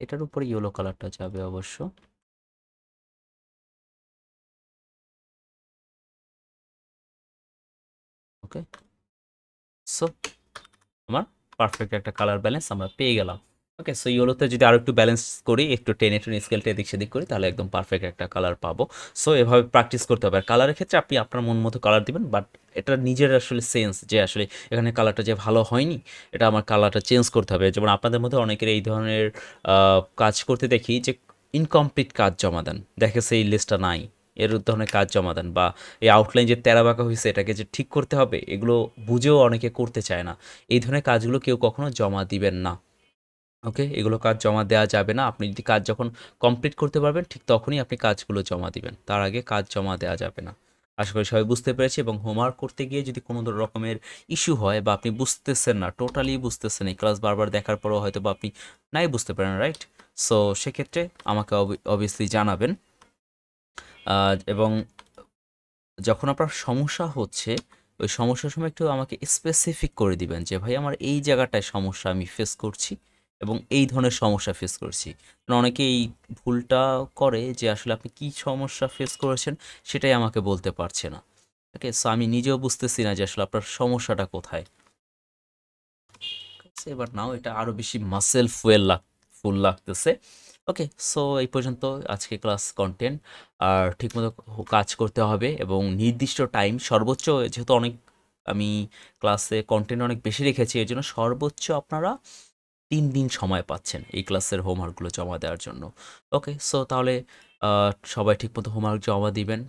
এটার উপরে ইয়েলো কালারটা যাবে অবশ্য। ওকে, সো আমার পারফেক্ট একটা কালার ব্যালেন্স আমরা পেয়ে গেলাম। ওকে, সো ইয়েলোতে যদি আরো একটু ব্যালেন্স করি, একটু টেনে টেনে স্কেলটা এদিক সেদিক করি, তাহলে একদম পারফেক্ট একটা কালার পাবো। সো এভাবে প্র্যাকটিস করতে হবে। আর কালারের ক্ষেত্রে আপনি আপনার মন মতো কালার দিবেন, বাট এটা নিজের আসলে সেন্স যে আসলে এখানে কালারটা যে ভালো হয়নি, এটা আমার কালারটা চেঞ্জ করতে হবে। যেমন আপনাদের মধ্যে অনেকের এই ধরনের কাজ করতে দেখি যে ইনকমপ্লিট কাজ জমা দেন, দেখে সেই লিস্টটা নাই, এর ধরনের কাজ জমা দেন, বা এই আউটলাইন যে তেরা বাঁকা হয়েছে এটাকে যে ঠিক করতে হবে, এগুলো বুঝেও অনেকে করতে চায় না। এই ধরনের কাজগুলো কেউ কখনো জমা দিবেন না। ওকে, এগুলো কাজ জমা দেওয়া যাবে না। আপনি যদি কাজ যখন কমপ্লিট করতে পারবেন, ঠিক তখনই আপনি কাজগুলো জমা দিবেন, তার আগে কাজ জমা দেওয়া যাবে না। আশা করি সবাই বুঝতে পেরেছি। এবং হোমওয়ার্ক করতে গিয়ে যদি কোনো রকমের ইস্যু হয়, বা আপনি বুঝতেছেন না, টোটালি বুঝতেছেন, এই ক্লাস বারবার দেখার পরও হয়তো বা আপনি নাই বুঝতে পারেন, রাইট? সো সেক্ষেত্রে আমাকে অবভিয়াসলি জানাবেন। এবং যখন আপনার সমস্যা হচ্ছে, ওই সমস্যার সময় একটু আমাকে স্পেসিফিক করে দিবেন যে ভাই আমার এই জায়গাটায় সমস্যা আমি ফেস করছি, এবং এই ধরনের সমস্যা ফেস করছি। কারণ অনেকে এই ভুলটা করে যে আসলে আপনি কি সমস্যা ফেস করেছেন সেটাই আমাকে বলতে পারছে না। ওকে, সো আমি নিজেও বুঝতেছি না যে আসলে আপনার সমস্যাটা কোথায়। এবার নাও এটা আরও বেশি মাসেল ফুল লাগতেছে। ওকে, সো এই পর্যন্ত আজকে ক্লাস কন্টেন্ট। আর ঠিকমতো কাজ করতে হবে, এবং নির্দিষ্ট টাইম সর্বোচ্চ, যেহেতু অনেক আমি ক্লাসে কন্টেন্ট অনেক বেশি রেখেছি, এর জন্য সর্বোচ্চ আপনারা 3 দিন সময় পাচ্ছেন এই ক্লাসের হোমওয়ার্কগুলো জমা দেওয়ার জন্য। ওকে, সো তাহলে সবাই ঠিকমতো হোমওয়ার্ক জমা দিবেন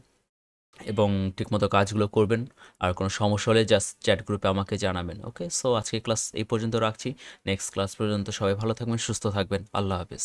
এবং ঠিকমতো কাজগুলো করবেন। আর কোনো সমস্যা হলে জাস্ট চ্যাট গ্রুপে আমাকে জানাবেন। ওকে, সো আজকে ক্লাস এই পর্যন্ত রাখছি। নেক্সট ক্লাস পর্যন্ত সবাই ভালো থাকবেন, সুস্থ থাকবেন। আল্লাহ হাফেজ।